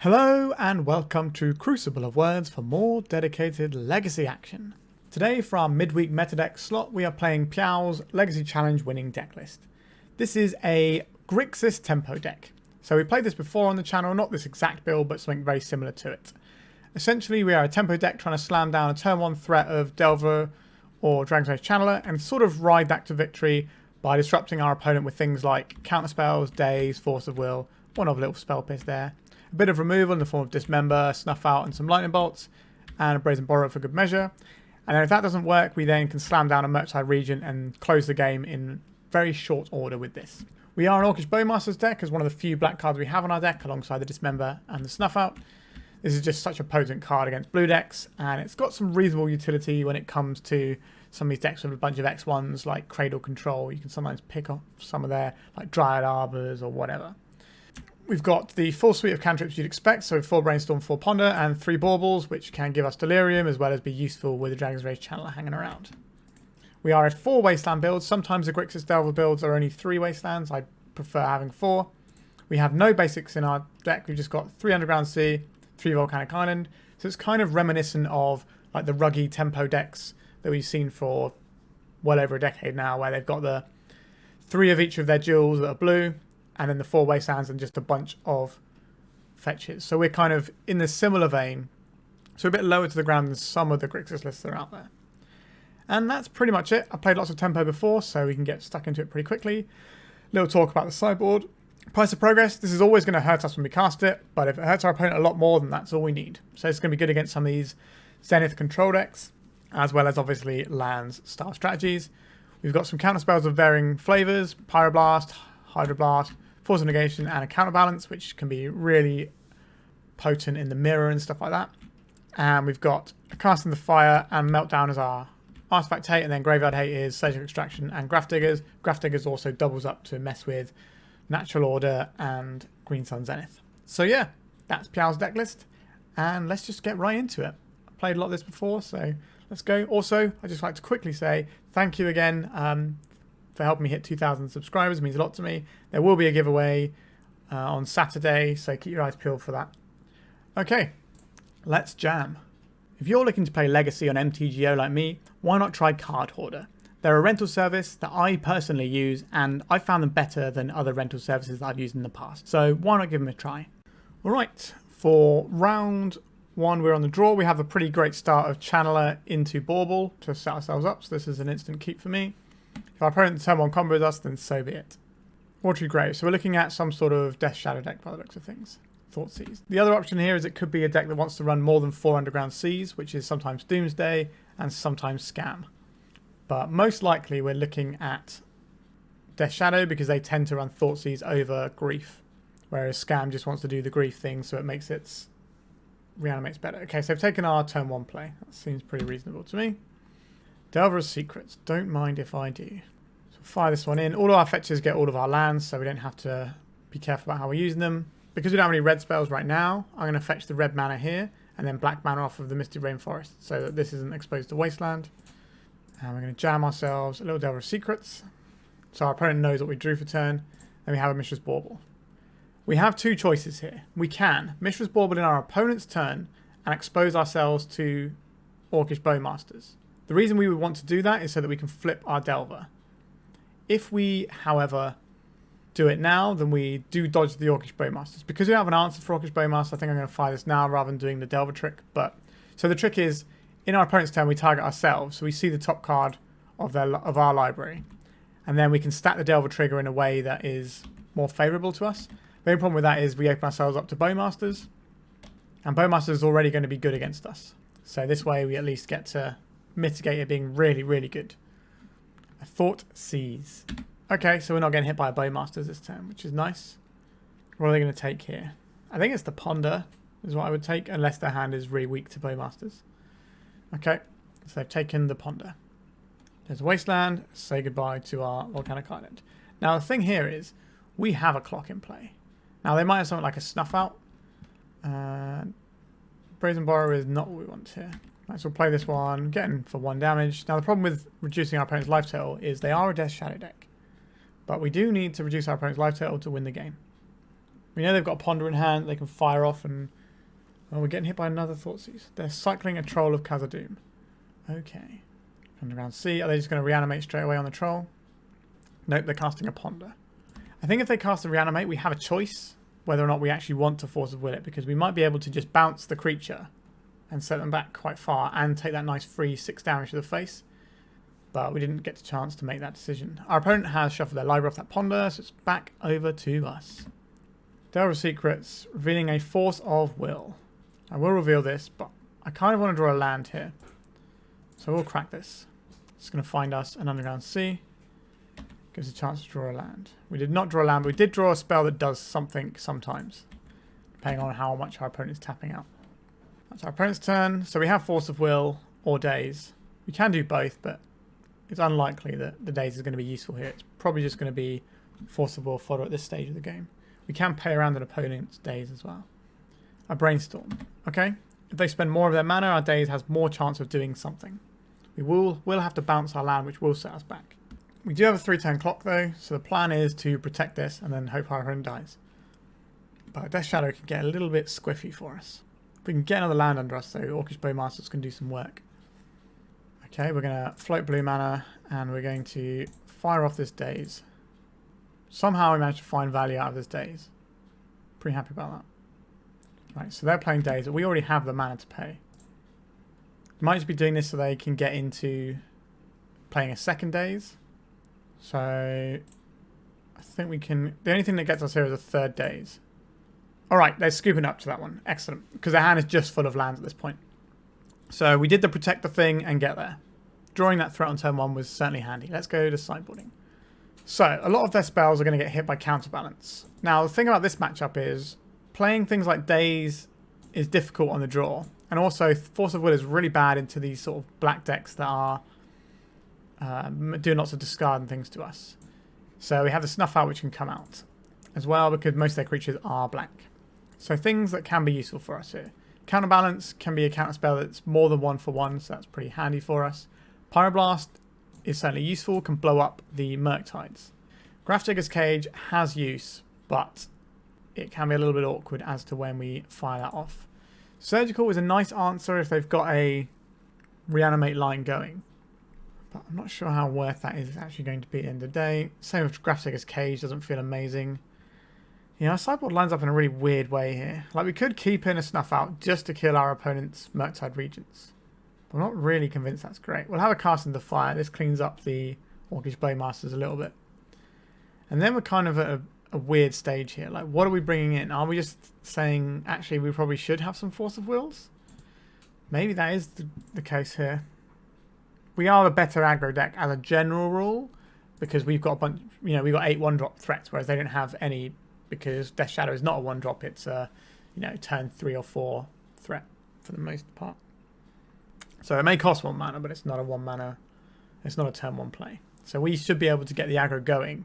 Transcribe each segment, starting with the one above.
Hello and welcome to Crucible of Words for more dedicated Legacy action. Today for our midweek meta deck slot we are playing Piao's Legacy Challenge winning deck list. This is a Grixis tempo deck. So we played this before on the channel, not this exact build but something very similar to it. Essentially we are a tempo deck trying to slam down a turn 1 threat of Delver or Dragon's Rage Channeler and sort of ride that to victory by disrupting our opponent with things like counterspells, Daze, Force of Will, one of a little spell piece there. A bit of removal in the form of Dismember, Snuff Out and some Lightning Bolts, and a Brazen Borrower for good measure. And then if that doesn't work, we then can slam down a Murktide Regent and close the game in very short order with this. We are an Orcish Bowmasters deck as one of the few black cards we have on our deck alongside the Dismember and the Snuff Out. This is just such a potent card against blue decks, and it's got some reasonable utility when it comes to some of these decks with a bunch of X1s like Cradle Control. You can sometimes pick up some of their like Dryad Arbors or whatever. We've got the full suite of cantrips you'd expect, so 4 Brainstorm, 4 Ponder, and 3 Baubles, which can give us Delirium, as well as be useful with the Dragon's Rage Channeler hanging around. We are a 4 Wasteland build. Sometimes the Grixis Delver builds are only 3 Wastelands. I prefer having 4. We have no basics in our deck. We've just got 3 Underground Sea, 3 Volcanic Island. So it's kind of reminiscent of like the ruggy tempo decks that we've seen for well over a decade now, where they've got the 3 of each of their jewels that are blue, and then the 4 Wastelands and just a bunch of fetches. So we're kind of in the similar vein. So a bit lower to the ground than some of the Grixis lists that are out there. And that's pretty much it. I've played lots of tempo before, so we can get stuck into it pretty quickly. Little talk about the sideboard. Price of Progress. This is always going to hurt us when we cast it, but if it hurts our opponent a lot more, then that's all we need. So it's going to be good against some of these Zenith control decks, as well as obviously lands style strategies. We've got some counterspells of varying flavors: Pyroblast, Hydroblast, Force of Negation, and a Counterbalance, which can be really potent in the mirror and stuff like that. And we've got a Cast in the Fire and Meltdown as our Artifact Hate, and then Graveyard Hate is Sage of Extraction and Grafdiggers. Grafdiggers also doubles up to mess with Natural Order and Green Sun Zenith. So yeah, that's Piao's deck list, and let's just get right into it. I've played a lot of this before, so let's go. Also, I'd just like to quickly say thank you again for helping me hit 2,000 subscribers. It means a lot to me. There will be a giveaway on Saturday, so keep your eyes peeled for that. Okay, let's jam. If you're looking to play Legacy on MTGO like me, why not try Card Hoarder? They're a rental service that I personally use, and I found them better than other rental services that I've used in the past. So why not give them a try? All right, for round 1, we're on the draw. We have a pretty great start of Channeler into Bauble to set ourselves up, so this is an instant keep for me. If our opponent turn 1 combos us, then so be it. Watery Grave. So we're looking at some sort of Death Shadow deck by the looks of things. Thoughtseize. The other option here is it could be a deck that wants to run more than 4 Underground Seas, which is sometimes Doomsday and sometimes Scam. But most likely we're looking at Death Shadow because they tend to run Thoughtseize over Grief, whereas Scam just wants to do the Grief thing, so it makes its reanimates better. Okay, so I've taken our turn 1 play. That seems pretty reasonable to me. Delver's Secrets. Don't mind if I do. So fire this one in. All of our fetches get all of our lands, so we don't have to be careful about how we're using them. Because we don't have any red spells right now, I'm going to fetch the red mana here, and then black mana off of the Misty Rainforest, so that this isn't exposed to Wasteland. And we're going to jam ourselves a little Delver's Secrets, so our opponent knows what we drew for turn. Then we have a Mishra's Bauble. We have 2 choices here. We can Mishra's Bauble in our opponent's turn and expose ourselves to Orcish Bowmasters. The reason we would want to do that is so that we can flip our Delver. If we, however, do it now, then we do dodge the Orcish Bowmasters. Because we have an answer for Orcish Bowmasters, I think I'm going to fire this now rather than doing the Delver trick. So the trick is, in our opponent's turn, we target ourselves. So we see the top card of our library. And then we can stack the Delver trigger in a way that is more favourable to us. The only problem with that is we open ourselves up to Bowmasters. And Bowmasters is already going to be good against us. So this way we at least get to mitigate it being really, really good. A Thoughtseize. Okay, so we're not getting hit by a Bowmasters this turn, which is nice. What are they going to take here? I think it's the Ponder is what I would take, unless their hand is really weak to Bowmasters. Okay, so they've taken the Ponder. There's a Wasteland. Say goodbye to our Volcanic Island. Now the thing here is, we have a clock in play. Now they might have something like a Snuff Out. Brazen Borrower is not what we want here. Right, so we'll play this one, getting for 1 damage. Now the problem with reducing our opponent's life total is they are a Death Shadow deck. But we do need to reduce our opponent's life total to win the game. We know they've got a Ponder in hand. They can fire off and... Oh, we're getting hit by another Thoughtseize. They're cycling a Troll of Khazad-dûm. Okay. Underground Sea. Are they just going to reanimate straight away on the Troll? Nope, they're casting a Ponder. I think if they cast a reanimate, we have a choice whether or not we actually want to Force of Will it, because we might be able to just bounce the creature and set them back quite far and take that nice free 6 damage to the face. But we didn't get the chance to make that decision. Our opponent has shuffled their library off that Ponder, so it's back over to us. Delver of Secrets, revealing a Force of Will. I will reveal this, but I kind of want to draw a land here. So we'll crack this. It's going to find us an Underground Sea. Gives us a chance to draw a land. We did not draw a land, but we did draw a spell that does something sometimes, depending on how much our opponent is tapping out. That's our opponent's turn. So we have Force of Will or Daze. We can do both, but it's unlikely that the Daze is going to be useful here. It's probably just going to be Force of Will fodder at this stage of the game. We can pay around an opponent's Daze as well. A Brainstorm. Okay? If they spend more of their mana, our Daze has more chance of doing something. We'll have to bounce our land, which will set us back. We do have a 3-turn clock though, so the plan is to protect this and then hope our opponent dies. But Death Shadow can get a little bit squiffy for us. If we can get another land under us though, Orcish Bowmasters can do some work. Okay, we're going to float blue mana and we're going to fire off this Daze. Somehow we managed to find value out of this Daze. Pretty happy about that. Right, so they're playing Daze, but we already have the mana to pay. They might just be doing this so they can get into playing a second Daze. So I think we can... The only thing that gets us here is a third Daze. Alright, they're scooping up to that one. Excellent. Because their hand is just full of lands at this point. So we did the protect the thing and get there. Drawing that threat on turn 1 was certainly handy. Let's go to sideboarding. So a lot of their spells are going to get hit by Counterbalance. Now the thing about this matchup is playing things like Daze is difficult on the draw. And also Force of Will is really bad into these sort of black decks that are doing lots of discard and things to us. So we have the Snuff Out which can come out as well because most of their creatures are black. So things that can be useful for us here. Counterbalance can be a counter spell that's more than 1 for 1, so that's pretty handy for us. Pyroblast is certainly useful, can blow up the Murktides. Grafdigger's Cage has use, but it can be a little bit awkward as to when we fire that off. Surgical is a nice answer if they've got a reanimate line going. But I'm not sure how worth that is actually going to be at the end of the day. Same with Grafdigger's Cage, doesn't feel amazing. Yeah, our sideboard lines up in a really weird way here. Like, we could keep in a Snuff Out just to kill our opponent's Murktide Regents. But I'm not really convinced that's great. We'll have a Cast into Fire. This cleans up the Orcish Bowmasters a little bit. And then we're kind of at a weird stage here. Like, what are we bringing in? Are we just saying, actually, we probably should have some Force of Wills? Maybe that is the case here. We are the better aggro deck as a general rule, because we've got a bunch, you know, we've got 8 1-drop threats, whereas they don't have any, because Death Shadow is not a 1-drop, it's a, you know, turn 3 or 4 threat for the most part. So it may cost 1 mana, but it's not a 1 mana, it's not a turn 1 play. So we should be able to get the aggro going,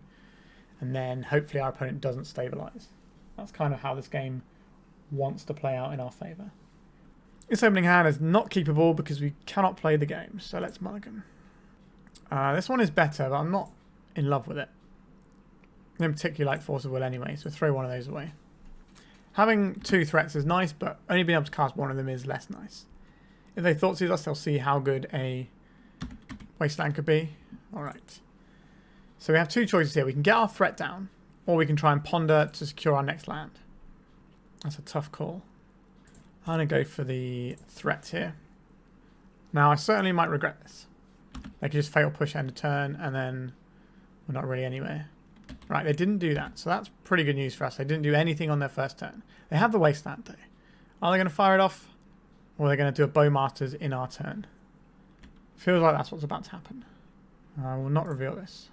and then hopefully our opponent doesn't stabilize. That's kind of how this game wants to play out in our favour. This opening hand is not keepable because we cannot play the game, so let's mulligan. This one is better, but I'm not in love with it. I don't particularly like Force of Will anyway, so throw one of those away. Having 2 threats is nice, but only being able to cast one of them is less nice. If they Thoughtseize us, they'll see how good a Wasteland could be. Alright. So we have 2 choices here. We can get our threat down, or we can try and ponder to secure our next land. That's a tough call. I'm going to go for the threat here. Now, I certainly might regret this. They could just fatal push end of turn, and then we're not really anywhere. Right, they didn't do that, so that's pretty good news for us. They didn't do anything on their first turn. They have the Wasteland, though. Are they going to fire it off, or are they going to do a Bowmasters in our turn? Feels like that's what's about to happen. I will not reveal this.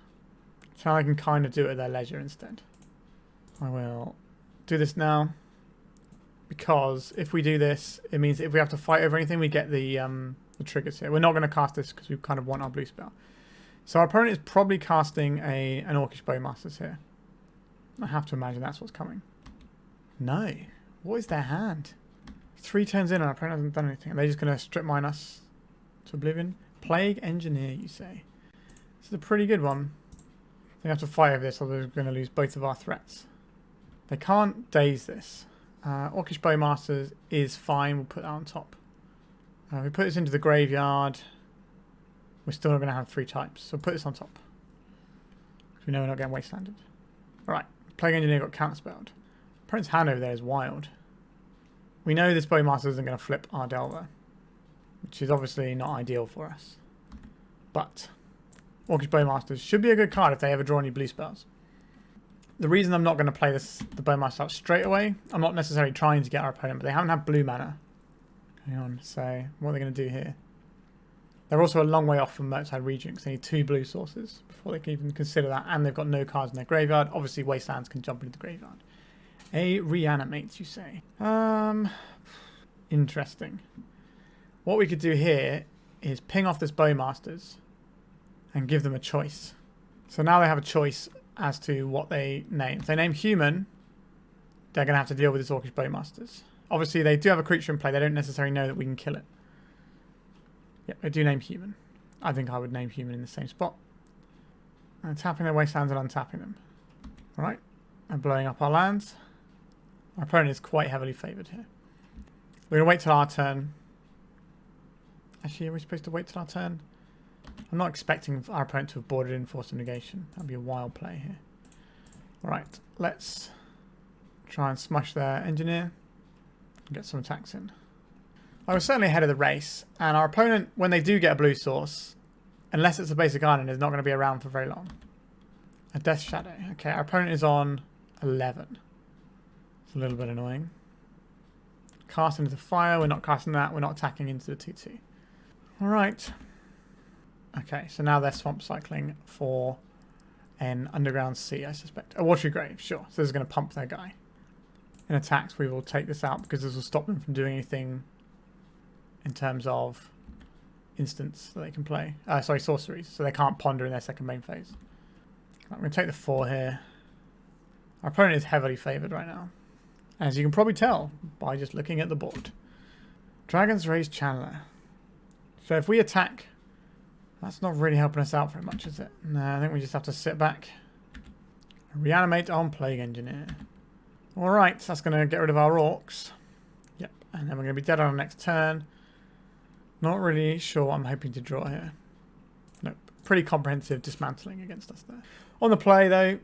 So I can kind of do it at their leisure instead. I will do this now. Because if we do this, it means that if we have to fight over anything, we get the triggers here. We're not going to cast this because we kind of want our blue spell. So our opponent is probably casting an Orcish Bowmasters here. I have to imagine that's what's coming. No. What is their hand? 3 turns in and our opponent hasn't done anything. Are they just going to strip mine us to oblivion? Plague Engineer, you say? This is a pretty good one. They have to fight over this or they're going to lose both of our threats. They can't Daze this. Orcish Bowmasters is fine. We'll put that on top. We put this into the graveyard. We're still not going to have 3 types. So put this on top. We know we're not getting Wastelanded. Alright. Plague Engineer got counterspelled. Opponent's hand over there is wild. We know this Bowmaster isn't going to flip our Delver, which is obviously not ideal for us. But Orcish Bowmasters should be a good card if they ever draw any blue spells. The reason I'm not going to play the Bowmaster out straight away, I'm not necessarily trying to get our opponent, but they haven't had blue mana. Hang on, so what are they going to do here? They're also a long way off from Murktide Regent because they need 2 blue sources before they can even consider that, and they've got no cards in their graveyard. Obviously, Wastelands can jump into the graveyard. A reanimate, you say? Interesting. What we could do here is ping off this Bowmasters and give them a choice. So now they have a choice as to what they name. If they name human, they're going to have to deal with this Orcish Bowmasters. Obviously, they do have a creature in play. They don't necessarily know that we can kill it. Yep, they do name human. I think I would name human in the same spot. And tapping their Wastelands and untapping them. Alright, and blowing up our lands. Our opponent is quite heavily favoured here. We're going to wait till our turn. Actually, are we supposed to wait till our turn? I'm not expecting our opponent to have boarded in Force of Negation. That would be a wild play here. Alright, let's try and smush their engineer and get some attacks in. I was certainly ahead of the race, and our opponent, when they do get a blue source, unless it's a basic island, is not going to be around for very long. A Death Shadow. Okay, our opponent is on 11. It's a little bit annoying. Cast into the fire. We're not casting that. We're not attacking into the 2-2. Alright. Okay, so now they're swamp cycling for an Underground Sea, I suspect. A Watery Grave, sure. So this is going to pump their guy. In attacks, we will take this out because this will stop them from doing anything in terms of instants that they can play. Sorry, sorceries. So they can't ponder in their second main phase. I'm going to take the 4 here. Our opponent is heavily favoured right now, as you can probably tell by just looking at the board. Dragon's Rage Channeler. So if we attack, that's not really helping us out very much, is it? No, I think we just have to sit back. Reanimate on Plague Engineer. Alright, that's going to get rid of our orcs. Yep, and then we're going to be dead on our next turn. Not really sure what I'm hoping to draw here. Nope, pretty comprehensive dismantling against us there. On the play, though,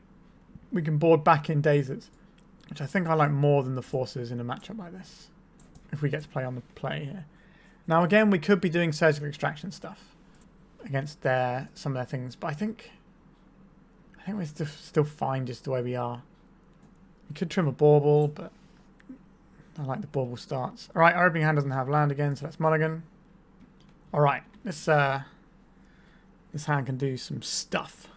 we can board back in Dazes, which I think I like more than the forces in a matchup like this, if we get to play on the play here. Now, again, we could be doing surgical extraction stuff against some of their things, but I think we're still fine just the way we are. We could trim a Bauble, but I like the Bauble starts. Alright, our opening hand doesn't have land again, so that's mulligan. Alright, this hand can do some stuff.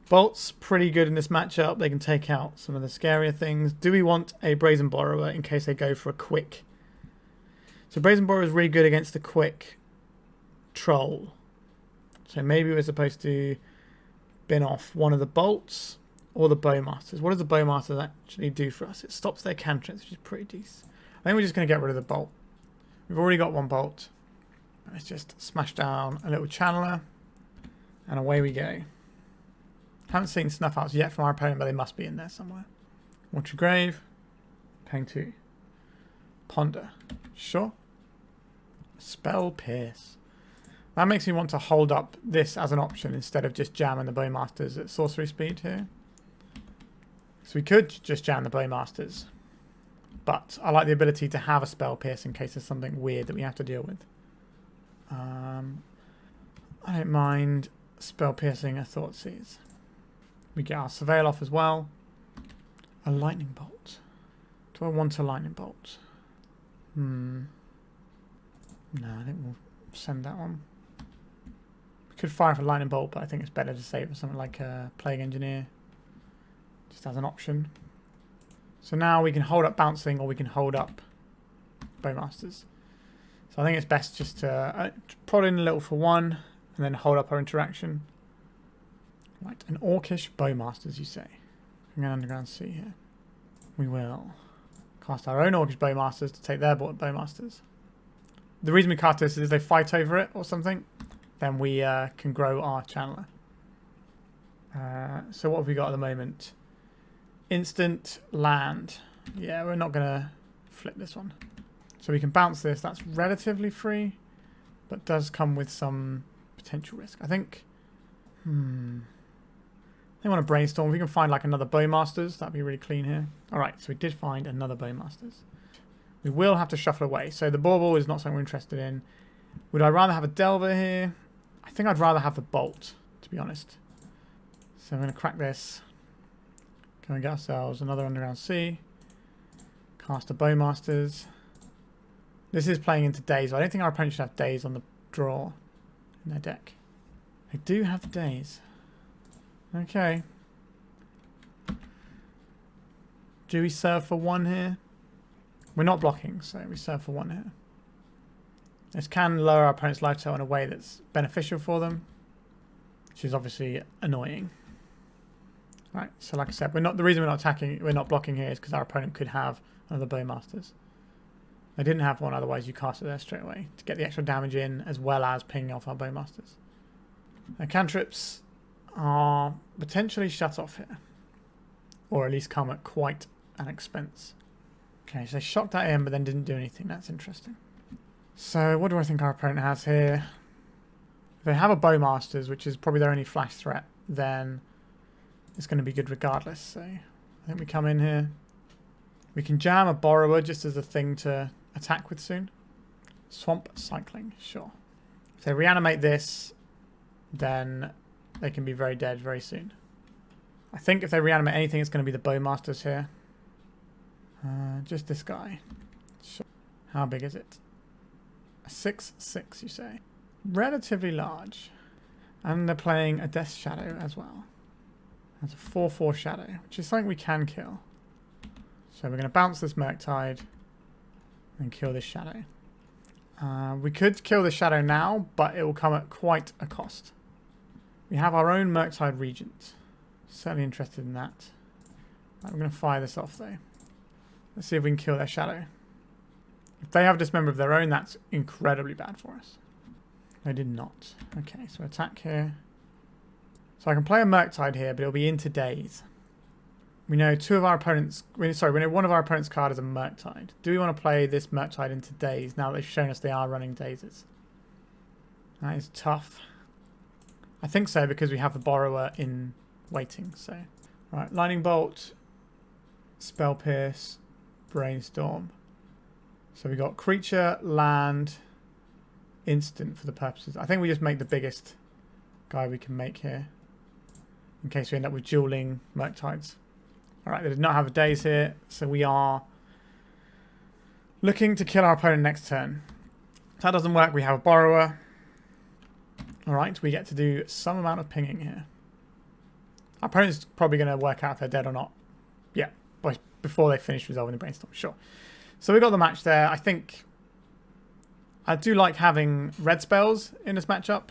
Bolt's pretty good in this matchup. They can take out some of the scarier things. Do we want a Brazen Borrower in case they go for a quick? So Brazen Borrower is really good against a quick troll. So maybe we're supposed to bin off one of the bolts or the Bowmasters. What does the Bowmasters actually do for us? It stops their cantrips, which is pretty decent. I think we're just going to get rid of the bolt. We've already got one bolt. Let's just smash down a little channeler and away we go. Haven't seen Snuff Outs yet from our opponent, but they must be in there somewhere. Watery Grave. Pang 2. Ponder. Sure. Spell Pierce. That makes me want to hold up this as an option instead of just jamming the Bowmasters at sorcery speed here. So we could just jam the Bowmasters, but I like the ability to have a Spell Pierce in case there's something weird that we have to deal with. I don't mind Spell Piercing a Thoughtseize. We get our Surveil off as well. A Lightning Bolt. Do I want a Lightning Bolt? No, I think we'll send that one. We could fire for Lightning Bolt, but I think it's better to save for something like a Plague Engineer. Just as an option. So now we can hold up Bouncing or we can hold up Bowmasters. So I think it's best just to prod in a little for 1 and then hold up our interaction. Right, an Orcish Bowmasters, you say. I'm going to Underground Sea here. We will cast our own Orcish Bowmasters to take their Bowmasters. The reason we cast this is if they fight over it or something, then we can grow our channeler. So what have we got at the moment? Instant land. Yeah, we're not going to flip this one. So we can bounce this. That's relatively free, but does come with some potential risk. I think... I want to brainstorm. If we can find like another Bowmasters, that'd be really clean here. Alright, so we did find another Bowmasters. We will have to shuffle away. So the Bauble is not something we're interested in. Would I rather have a Delver here? I think I'd rather have the Bolt, to be honest. So I'm going to crack this. Go and get ourselves another Underground Sea. Cast a Bowmasters. This is playing into Daze. I don't think our opponent should have Daze on the draw in their deck. They do have the Daze. Okay. Do we serve for 1 here? We're not blocking, so we serve for 1 here. This can lower our opponent's life total in a way that's beneficial for them, which is obviously annoying. Right, so like I said, the reason we're not attacking, we're not blocking here is because our opponent could have another Bowmasters. They didn't have one, otherwise you cast it there straight away to get the extra damage in, as well as pinging off our Bowmasters. Now, cantrips are potentially shut off here, or at least come at quite an expense. Okay, so they shocked that in, but then didn't do anything. That's interesting. So what do I think our opponent has here? If they have a Bowmasters, which is probably their only flash threat, then it's going to be good regardless. So I think we come in here. We can jam a Borrower just as a thing to attack with soon. Swamp Cycling, sure. If they reanimate this, then they can be very dead very soon. I think if they reanimate anything, it's going to be the Bowmasters here. Just this guy. Sure. How big is it? A 6/6, you say? Relatively large. And they're playing a Death Shadow as well. That's a 4/4 Shadow, which is something we can kill. So we're going to bounce this Murktide and kill this Shadow. We could kill the Shadow now, but it will come at quite a cost. We have our own Murktide Regent. Certainly interested in that. Right, we're going to fire this off though. Let's see if we can kill their Shadow. If they have a Dismember of their own, that's incredibly bad for us. They did not. Okay, so attack here. So I can play a Murktide here, but it'll be into Daze. We know one of our opponent's card is a Murktide. Do we want to play this Murktide into Daze now that they've shown us they are running Dazes? That is tough. I think so, because we have the Borrower in waiting. So, right, Lightning Bolt, Spell Pierce, Brainstorm. So we got creature, land, instant for the purposes. I think we just make the biggest guy we can make here, in case we end up with dueling Murktides. Alright, they did not have a Daze here, so we are looking to kill our opponent next turn. If that doesn't work, we have a Borrower. Alright, we get to do some amount of pinging here. Our opponent's probably going to work out if they're dead or not. Yeah, before they finish resolving the Brainstorm, sure. So we got the match there. I think I do like having red spells in this matchup,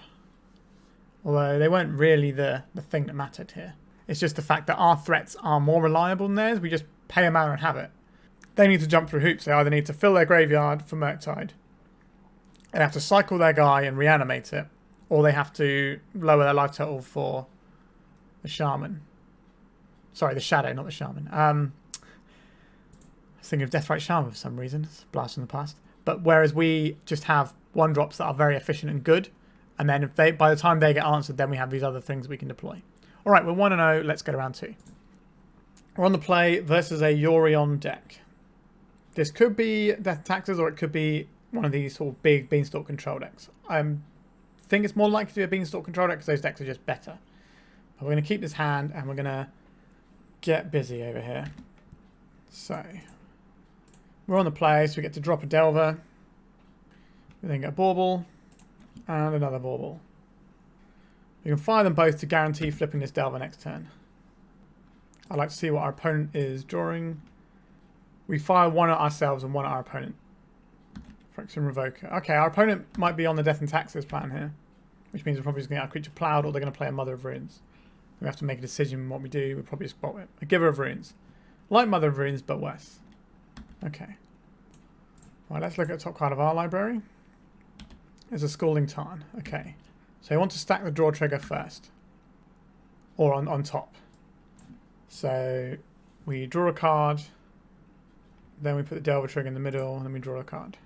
although they weren't really the thing that mattered here. It's just the fact that our threats are more reliable than theirs. We just pay them out and have it. They need to jump through hoops. They either need to fill their graveyard for Murktide, they have to cycle their guy and reanimate it, or they have to lower their life total for the Shaman. Sorry, the Shadow, not the Shaman. I was thinking of Deathrite Shaman for some reason. It's a blast from the past. But whereas we just have 1-drops that are very efficient and good, and then if by the time they get answered, then we have these other things we can deploy. All right, we're 1-0. Let's go to round 2. We're on the play versus a Yorion deck. This could be Death Taxes, or it could be one of these sort of big Beanstalk control decks. I think it's more likely to be a Beanstalk control deck because those decks are just better. But we're going to keep this hand and we're going to get busy over here. So we're on the play, so we get to drop a Delver. We then get a Bauble and another Bauble. We can fire them both to guarantee flipping this Delver next turn. I'd like to see what our opponent is drawing. We fire one at ourselves and one at our opponent. Friction Revoker. Okay, our opponent might be on the Death and Taxes plan here, which means we're probably just going to get our creature plowed, or they're going to play a Mother of Runes. We have to make a decision on what we do. We'll probably just spot it. A Giver of Runes. Like Mother of Runes, but worse. Okay. Right, let's look at the top card of our library. There's a Scalding Tarn. Okay. So you want to stack the draw trigger first. Or on top. So We draw a card, then we put the Delver trigger in the middle, and then we draw a card.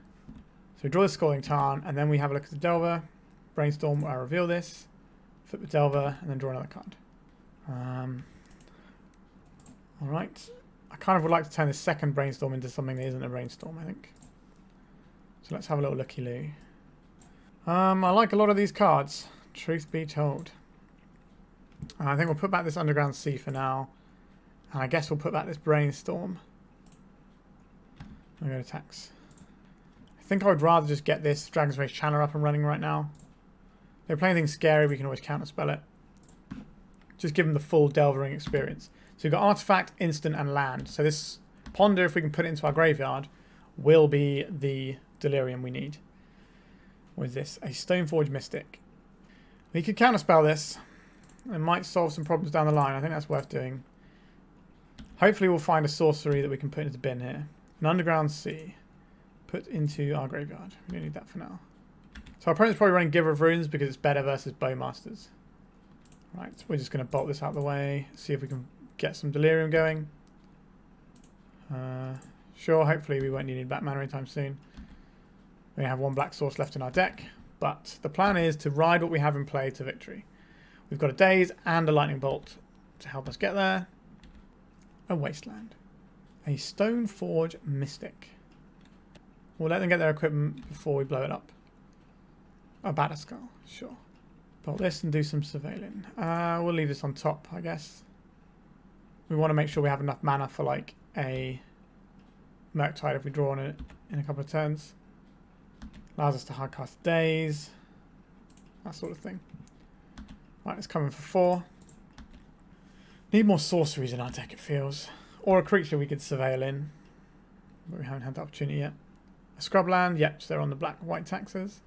So we draw the Scalding Tarn, and then we have a look at the Delver, Brainstorm, I reveal this, flip the Delver, and then draw another card. Alright. I kind of would like to turn this second Brainstorm into something that isn't a Brainstorm, I think. So let's have a little looky-loo. I like a lot of these cards, truth be told. I think we'll put back this Underground Sea for now. And I guess we'll put back this Brainstorm. I'm going to tax. I think I would rather just get this Dragon's Rage Channeler up and running right now. If they're playing anything scary, we can always counterspell it. Just give them the full Delvering experience. So we've got Artifact, Instant, and Land. So this Ponder, if we can put it into our graveyard, will be the Delirium we need. What is this? A Stoneforge Mystic. We could counterspell this. It might solve some problems down the line. I think that's worth doing. Hopefully we'll find a sorcery that we can put into the bin here. An Underground Sea. Put into our graveyard. We don't need that for now. So our opponent's probably running Giver of Runes because it's better versus Bowmasters. Right, so we're just going to bolt this out of the way. See if we can get some Delirium going. Sure, hopefully we won't need any black mana anytime soon. We have one black source left in our deck. But the plan is to ride what we have in play to victory. We've got a Daze and a Lightning Bolt to help us get there. A Wasteland. A Stoneforge Mystic. We'll let them get their equipment before we blow it up. A Batterskull, sure. Bolt this and do some surveilling. We'll leave this on top, I guess. We want to make sure we have enough mana for like a Murktide if we draw on it in a couple of turns. Allows us to hardcast Daze. That sort of thing. Right, it's coming for 4. Need more sorceries in our deck, it feels. Or a creature we could surveil in. But we haven't had the opportunity yet. A Scrubland, yep, so they're on the black-white taxes.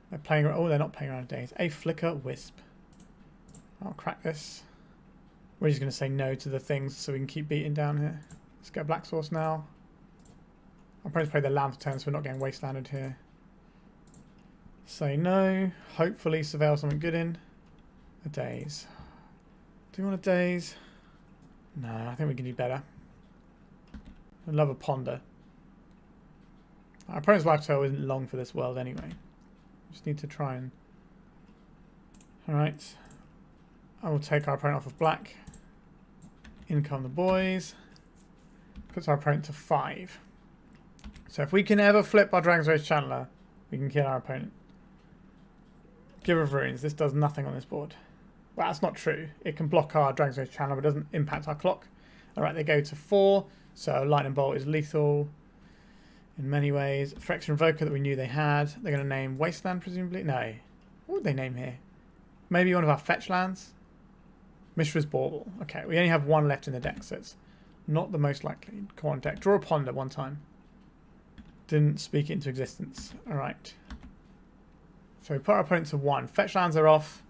They're playing, oh, they're not playing around Daze. A Flicker Wisp. I'll crack this. We're just going to say no to the things so we can keep beating down here. Let's get a black source now. I'll probably play the land for turn so we're not getting wastelanded here. Say no. Hopefully surveil something good in. A Daze. Do you want a Daze? No, I think we can do better. I'd love a Ponder. Our opponent's lifestyle isn't long for this world anyway. Just need to try and... Alright. I will take our opponent off of black. In come the boys. Puts our opponent to 5. So if we can ever flip our Dragon's Rage Channeler, we can kill our opponent. Giver of Runes. This does nothing on this board. Well, that's not true. It can block our Dragon's Rage Channeler, but doesn't impact our clock. Alright, they go to 4. So Lightning Bolt is lethal in many ways. Phyrexian Invoker that we knew they had. They're going to name Wasteland, presumably. No. What would they name here? Maybe one of our fetch lands? Mishra's Bauble. Okay, we only have 1 left in the deck, so it's not the most likely. Come on, deck. Draw a Ponder one time. Didn't speak it into existence. Alright. So we put our opponent to 1. Fetch lands are off.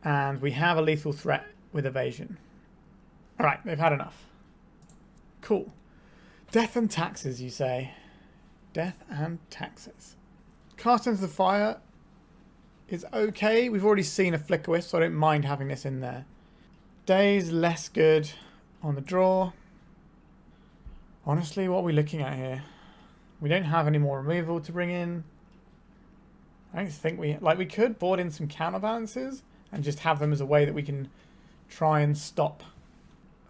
And we have a lethal threat with evasion. Alright, they've had enough. Cool. Death and taxes, you say? Death and taxes. Cast into the fire is okay. We've already seen a Flicker Wisp, so I don't mind having this in there. Daze, less good on the draw. Honestly, what are we looking at here? We don't have any more removal to bring in. I don't think we... Like, we could board in some counterbalances and just have them as a way that we can try and stop...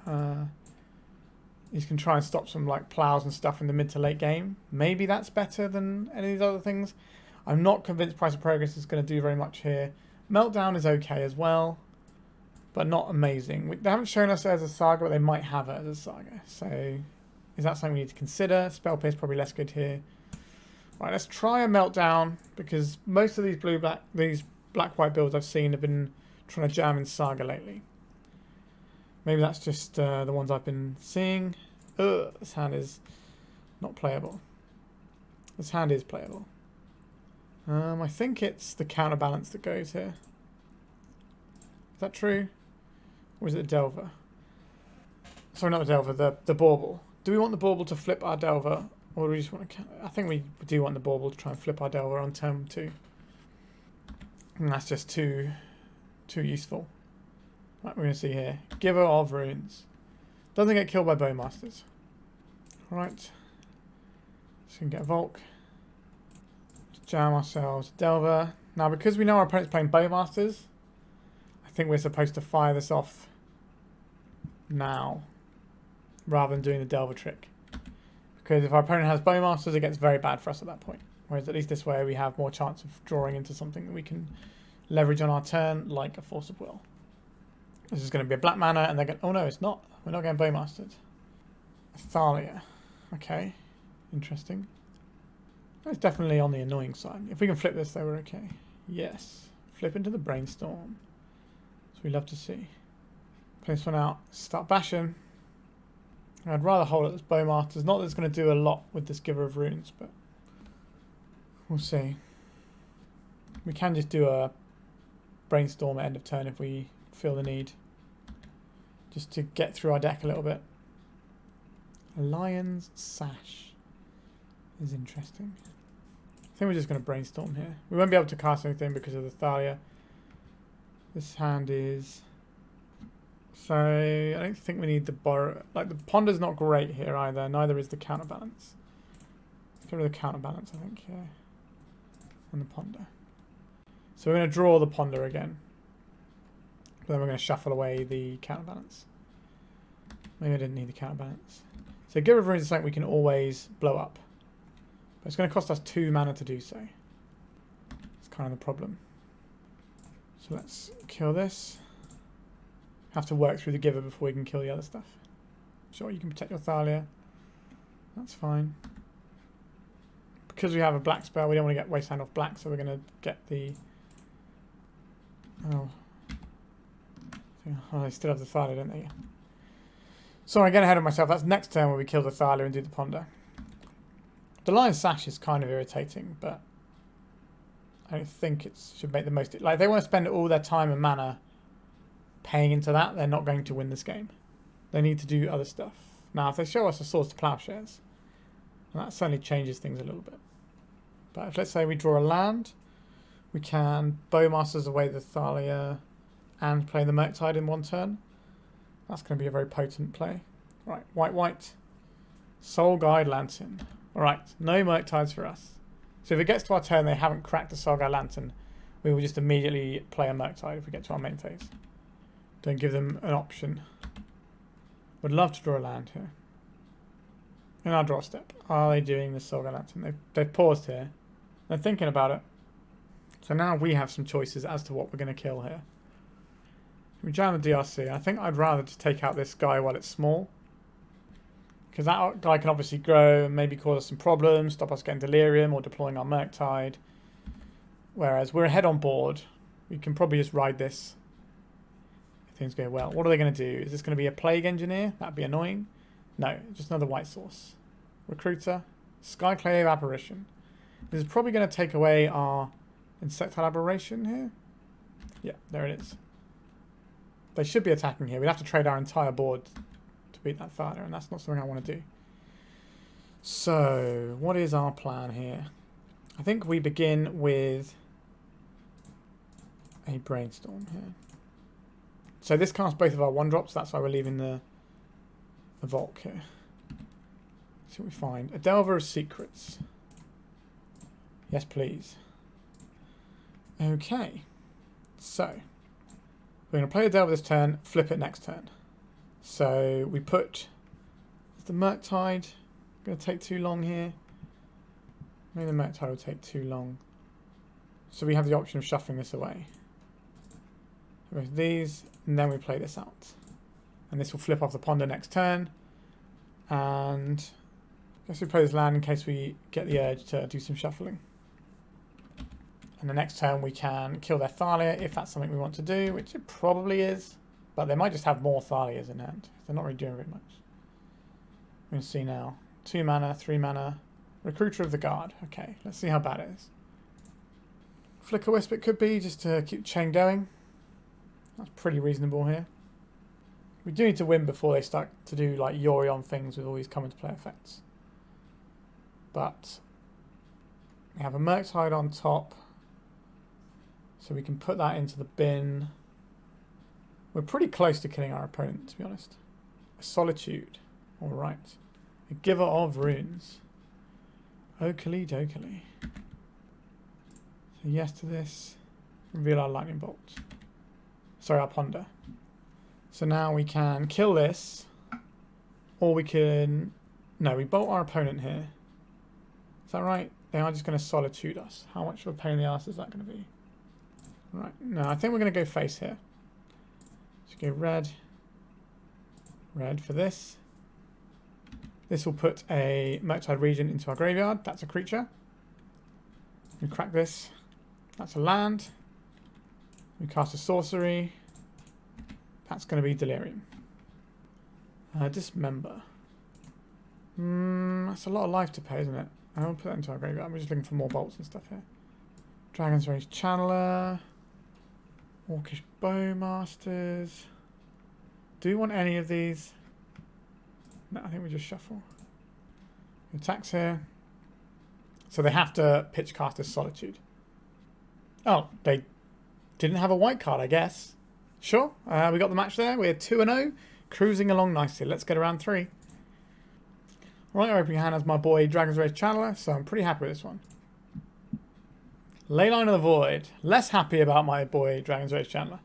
you can try and stop some like plows and stuff in the mid to late game. Maybe that's better than any of these other things. I'm not convinced Price of Progress is going to do very much here. Meltdown is okay as well, but not amazing. They haven't shown us as a saga, but they might have it as a saga. So is that something we need to consider? Spell Pierce probably less good here. Right, let's try a Meltdown because most of these black-white builds I've seen have been trying to jam in saga lately. Maybe that's just the ones I've been seeing. Ugh, this hand is not playable. This hand is playable. I think it's the Counterbalance that goes here. Is that true? Or is it the Delver? Sorry, not the Delver, the Bauble. Do we want the Bauble to flip our Delver? Or do we just want to... I think we do want the Bauble to try and flip our Delver on turn 2. And that's just too useful. Right, we're going to see here. Giver of Runes. Doesn't get killed by Bowmasters. Alright. So we can get a Volk. Jam ourselves Delver. Now, because we know our opponent's playing Bowmasters, I think we're supposed to fire this off now, rather than doing the Delver trick. Because if our opponent has Bowmasters, it gets very bad for us at that point. Whereas at least this way we have more chance of drawing into something that we can leverage on our turn, like a Force of Will. This is going to be a black mana, and they're going... Oh no, it's not. We're not getting Bowmastered. Thalia. Okay. Interesting. That's definitely on the annoying side. If we can flip this, though, we're okay. Yes. Flip into the Brainstorm. So we love to see. Play this one out. Start bashing. I'd rather hold it as Bowmasters. Not that it's going to do a lot with this Giver of Runes, but we'll see. We can just do a Brainstorm at end of turn if we feel the need. Just to get through our deck a little bit. A Lion's Sash is interesting. I think we're just going to Brainstorm here. We won't be able to cast anything because of the Thalia. This hand is... So, I don't think we need the Borrower. Like, the Ponder's not great here either. Neither is the Counterbalance. Let's get rid of the Counterbalance, I think, here. And the Ponder. So we're going to draw the Ponder again. But then we're going to shuffle away the Counterbalance. Maybe I didn't need the Counterbalance. So Giver of Runes is something we can always blow up. But it's going to cost us 2 mana to do so. It's kind of the problem. So let's kill this. Have to work through the Giver before we can kill the other stuff. Sure, you can protect your Thalia. That's fine. Because we have a black spell, we don't want to get Wasteland off black, so we're going to get the... Oh, they still have the Thalia, don't they? Sorry, I'm getting ahead of myself. That's next turn where we kill the Thalia and do the Ponder. The Lion's Sash is kind of irritating, but I don't think it should make the most... Like, if they want to spend all their time and mana paying into that, they're not going to win this game. They need to do other stuff. Now, if they show us a Swords to Plowshares, that certainly changes things a little bit. But if, let's say, we draw a land, we can Bowmasters away the Thalia and play the Murktide in one turn. That's going to be a very potent play. Right, white. Soul Guide Lantern. Alright, no Murktides for us. So if it gets to our turn, they haven't cracked the Soul Guide Lantern, we will just immediately play a Murktide if we get to our main phase. Don't give them an option. Would love to draw a land here. In our draw step. Are they doing the Soul Guide Lantern? They've paused here. They're thinking about it. So now we have some choices as to what we're going to kill here. We jam the DRC. I think I'd rather just take out this guy while it's small. Because that guy can obviously grow and maybe cause us some problems, stop us getting Delirium or deploying our Murktide. Whereas we're ahead on board. We can probably just ride this if things go well. What are they going to do? Is this going to be a Plague Engineer? That'd be annoying. No, just another white source. Recruiter. Skyclave Apparition. This is probably going to take away our Insectile Aberration here. Yeah, there it is. They should be attacking here. We'd have to trade our entire board to beat that Thalia, and that's not something I want to do. So, what is our plan here? I think we begin with a Brainstorm here. So this casts both of our 1-drops, that's why we're leaving the Volk here. See what we find. A Delver of Secrets. Yes, please. Okay. So, we're going to play a Delver this turn, flip it next turn. So we put... Is the Murktide going to take too long here? Maybe the Murktide will take too long. So we have the option of shuffling this away. So these, and then we play this out. And this will flip off the Ponder next turn. And I guess we play this land in case we get the urge to do some shuffling. And the next turn we can kill their Thalia if that's something we want to do, which it probably is. But they might just have more Thalias in hand. They're not really doing very much. We're going to see now. 2 mana, 3 mana. Recruiter of the Guard. Okay, let's see how bad it is. Flicker Wisp it could be, just to keep the chain going. That's pretty reasonable here. We do need to win before they start to do like Yorion things with all these come into play effects. But we have a Murktide on top. So we can put that into the bin. We're pretty close to killing our opponent, to be honest. Solitude. Alright. A giver of runes. Oakley dokely. So yes to this. Reveal our lightning bolt. Sorry, our ponder. So now we can kill this. Or we can... No, we bolt our opponent here. Is that right? They are just going to solitude us. How much of a pain in the ass is that going to be? Right. No, I think we're going to go face here. So go red. Red for this. This will put a Murktide Regent into our graveyard. That's a creature. We crack this. That's a land. We cast a sorcery. That's going to be Delirium. Dismember. That's a lot of life to pay, isn't it? I won't put that into our graveyard. We're just looking for more bolts and stuff here. Dragon's Rage Channeler. Orcish Bowmasters. Do we want any of these? No, I think we just shuffle. Attacks here. So they have to pitch cast as Solitude. Oh, they didn't have a white card, I guess. Sure, we got the match there. We're 2-0, cruising along nicely. Let's get around 3. Right, opening hand as my boy Dragon's Rage Channeler, so I'm pretty happy with this one. Leyline of the Void. Less happy about my boy Dragon's Rage Channeler.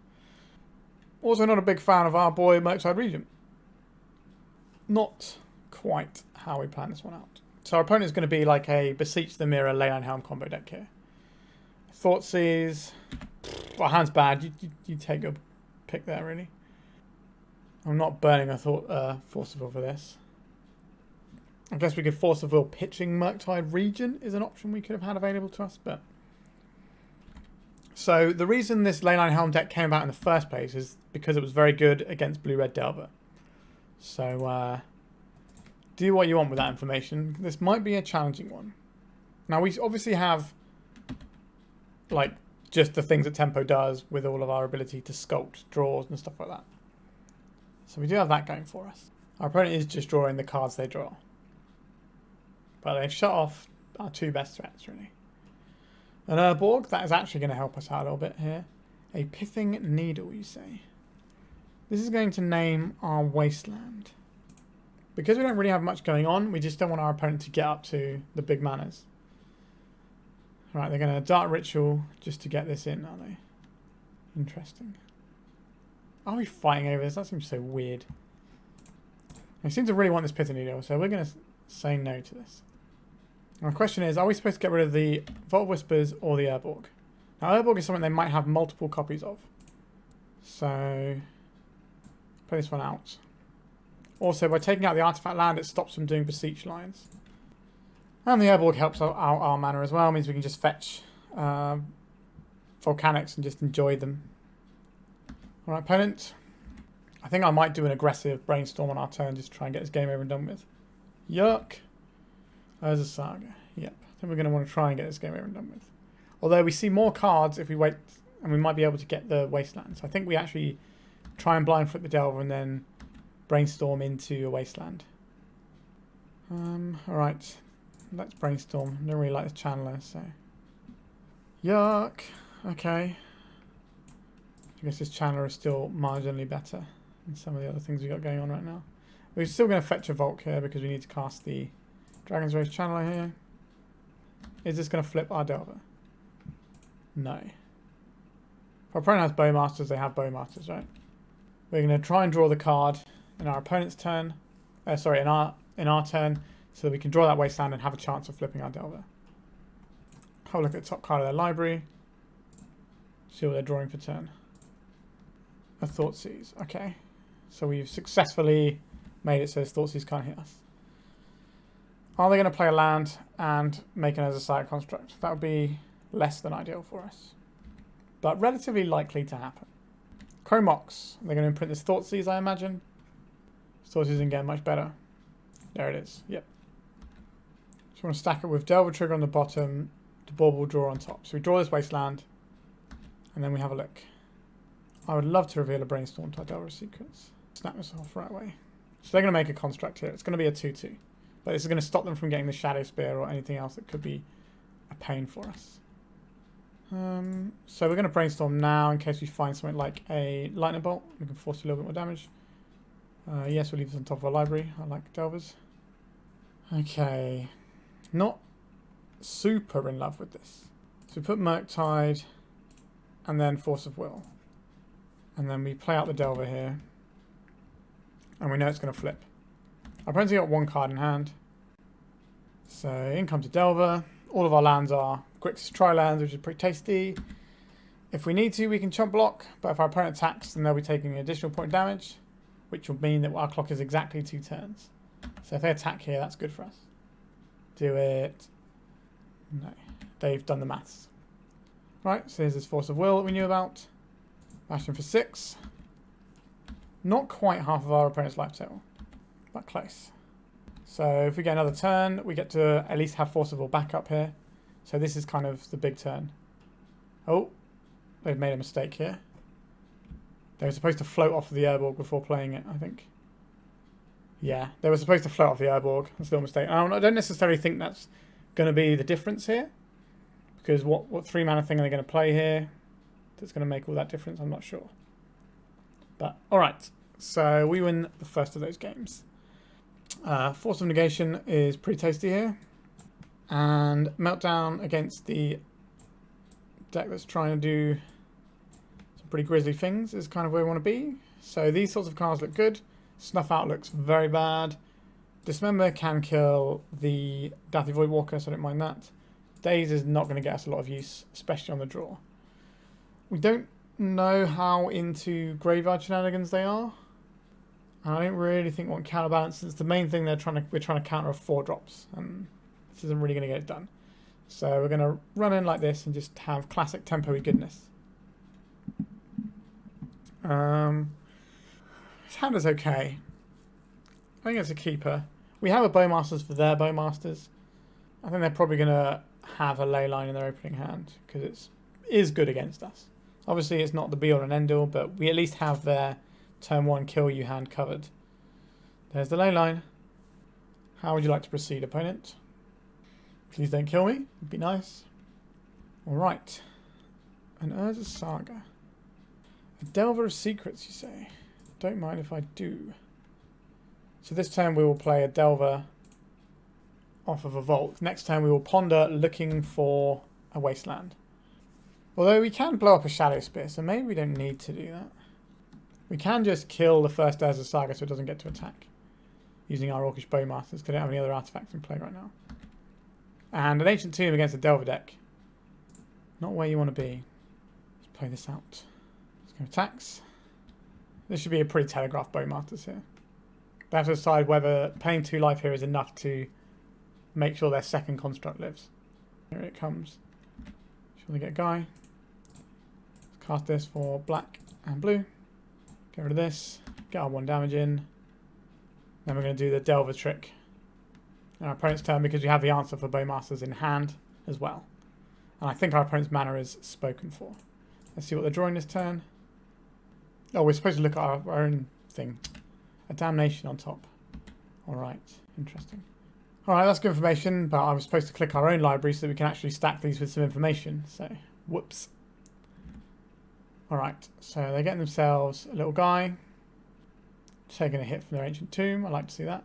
Also not a big fan of our boy Murktide Regent. Not quite how we plan this one out. So our opponent is going to be like a Beseech the Mirror Leyline Helm combo deck here. Thoughtseize. Our hand's bad. You take a pick there, really. I'm not burning a Force of Will for this. I guess we could Force of Will pitching Murktide Regent is an option we could have had available to us, but... So the reason this Leyline Helm deck came about in the first place is because it was very good against Blue-Red Delver. So, do what you want with that information. This might be a challenging one. Now, we obviously have, like, just the things that Tempo does with all of our ability to sculpt draws and stuff like that. So we do have that going for us. Our opponent is just drawing the cards they draw. But they've shut off our 2 best threats, really. An Urborg, that is actually going to help us out a little bit here. A Pithing Needle, you say. This is going to name our Wasteland. Because we don't really have much going on, we just don't want our opponent to get up to the big manas. Right, they're going to Dark Ritual just to get this in, are they? Interesting. Are we fighting over this? That seems so weird. They seem to really want this Pithing Needle, so we're going to say no to this. Now the question is, are we supposed to get rid of the Vault of Whispers or the Urborg? Now Urborg is something they might have multiple copies of. So, play this one out. Also, by taking out the artifact land, it stops them doing Beseech lines. And the Urborg helps out our mana as well, means we can just fetch Volcanics and just enjoy them. Alright, opponent. I think I might do an aggressive Brainstorm on our turn just to try and get this game over and done with. Yuck. There's a Saga. Yep. I think we're going to want to try and get this game over and done with. Although we see more cards if we wait, and we might be able to get the Wasteland. So I think we actually try and blind flip the Delver and then Brainstorm into a Wasteland. Alright. Let's Brainstorm. I don't really like the Channeler, so... Yuck. Okay. I guess this Channeler is still marginally better than some of the other things we got going on right now. We're still going to fetch a Volk here because we need to cast the Dragon's Rage Channeler here. Is this going to flip our Delver? No. If our opponent has Bowmasters, they have Bowmasters, right? We're going to try and draw the card in our opponent's turn. Sorry, in our turn, so that we can draw that Wasteland and have a chance of flipping our Delver. Have a look at the top card of their library. See what they're drawing for turn. A Thoughtseize. Okay. So we've successfully made it so Thoughtseize can't hit us. Are they going to play a land and make it as a side construct? That would be less than ideal for us, but relatively likely to happen. Chromox. They're going to imprint this Thoughtseize, I imagine. Thoughtseize isn't getting much better. There it is. Yep. So we want to stack it with Delver Trigger on the bottom, the Bauble draw on top. So we draw this Wasteland, and then we have a look. I would love to reveal a Brainstorm to our Delver sequence. Snap this off right away. So they're going to make a construct here. It's going to be a 2-2. But this is going to stop them from getting the Shadow Spear or anything else that could be a pain for us. So we're going to Brainstorm now in case we find something like a Lightning Bolt. We can force a little bit more damage. Yes, we'll leave this on top of our library. I like Delvers. Okay. Not super in love with this. So we put Murktide and then Force of Will. And then we play out the Delver here. And we know it's going to flip. Our opponent's got one card in hand. So in comes a Delver. All of our lands are Grixis Tri-lands, which is pretty tasty. If we need to, we can chump block. But if our opponent attacks, then they'll be taking an additional point of damage, which will mean that our clock is exactly 2 turns. So if they attack here, that's good for us. Do it. No. They've done the maths. Right, so here's this Force of Will that we knew about. Bashing for 6. Not quite half of our opponent's life total, but close. So if we get another turn, we get to at least have Force of Will back up here. So this is kind of the big turn. Oh, they've made a mistake here. They were supposed to float off the Urborg before playing it, I think. Yeah, they were supposed to float off the Urborg. That's still a mistake. I don't necessarily think that's going to be the difference here. Because what 3 mana thing are they going to play here that's going to make all that difference? I'm not sure. But, alright. So we win the first of those games. Force of Negation is pretty tasty here. And Meltdown against the deck that's trying to do some pretty grisly things is kind of where we want to be. So these sorts of cards look good. Snuff Out looks very bad. Dismember can kill the Dathi Voidwalker, so I don't mind that. Daze is not going to get us a lot of use, especially on the draw. We don't know how into graveyard shenanigans they are. I don't really think we want Counterbalance. It's the main thing we're trying to counter are 4 drops, and this isn't really going to get it done. So we're going to run in like this and just have classic tempo-y goodness. This hand is okay. I think it's a keeper. We have a Bowmasters for their Bowmasters. I think they're probably going to have a ley line in their opening hand because it is good against us. Obviously, it's not the be-all and end-all, but we at least have their turn 1 kill you hand covered. There's the ley line. How would you like to proceed, opponent? Please don't kill me. It'd be nice. Alright. An Urza Saga. A Delver of Secrets, you say? Don't mind if I do. So this turn we will play a Delver off of a Vault. Next turn we will ponder looking for a Wasteland. Although we can blow up a Shadow Spear, so maybe we don't need to do that. We can just kill the first Urza Saga so it doesn't get to attack. Using our Orcish Bowmasters, because I don't have any other artifacts in play right now. And an Ancient Tomb against a Delver deck. Not where you want to be. Let's play this out. Let's go attacks. This should be a pretty telegraphed Bowmasters here. They have to decide whether paying 2 life here is enough to make sure their second construct lives. Here it comes. Sure they get a guy. Let's cast this for black and blue. Get rid of this. Get our 1 damage in. Then we're going to do the Delver trick. And our opponent's turn because we have the answer for Bowmasters in hand as well. And I think our opponent's mana is spoken for. Let's see what they're drawing this turn. Oh, we're supposed to look at our own thing. A Damnation on top. Alright, interesting. Alright, that's good information, but I was supposed to click our own library so that we can actually stack these with some information. So, whoops. Alright, so they're getting themselves a little guy. Taking a hit from their Ancient Tomb. I like to see that.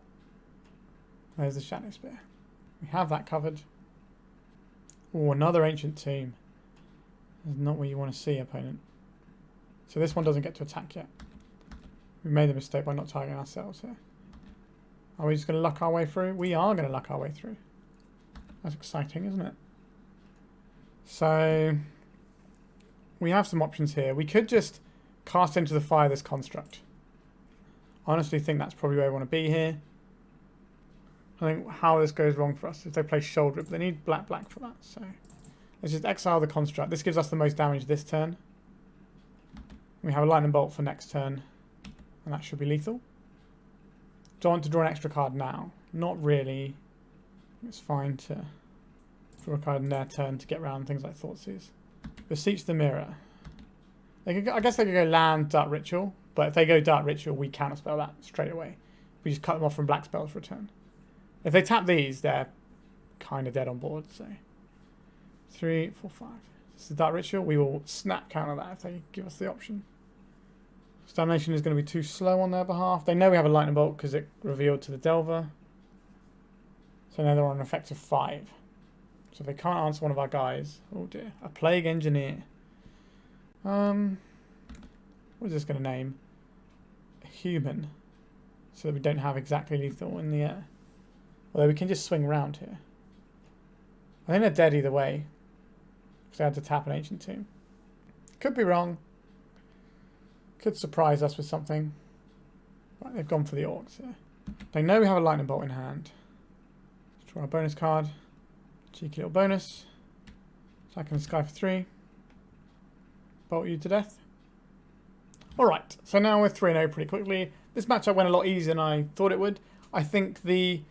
There's the Shadow Spear. We have that covered. Oh, another Ancient Tomb. That's not what you want to see, opponent. So this one doesn't get to attack yet. We made the mistake by not targeting ourselves here. Are we just going to luck our way through? We are going to luck our way through. That's exciting, isn't it? So we have some options here. We could just cast into the fire this construct. I honestly think that's probably where we want to be here. I think how this goes wrong for us if they play Shoulder Rip. They need black for that. So let's just exile the construct. This gives us the most damage this turn. We have a Lightning Bolt for next turn. And that should be lethal. Do I want to draw an extra card now? Not really. It's fine to draw a card in their turn to get around things like Thoughtseize. Beseech the Mirror. I guess they could go land Dark Ritual. But if they go Dark Ritual, we counterspell that straight away. We just cut them off from black spells for a turn. If they tap these, they're kind of dead on board. So 3, 4, 5. This is Dark Ritual. We will snap counter that if they give us the option. Stamination is going to be too slow on their behalf. They know we have a lightning bolt because it revealed to the Delver. So now they're on an effective 5. So they can't answer one of our guys. Oh dear. A Plague Engineer. What is this going to name? A human. So that we don't have exactly lethal in the air. Although we can just swing around here. I think they're dead either way. Because they had to tap an Ancient Tomb. Could be wrong. Could surprise us with something. Right, they've gone for the Orcs here. They know we have a Lightning Bolt in hand. Let's draw a bonus card. Cheeky little bonus. Attack in the sky for 3. Bolt you to death. Alright, so now we're 3-0 pretty quickly. This matchup went a lot easier than I thought it would. I think the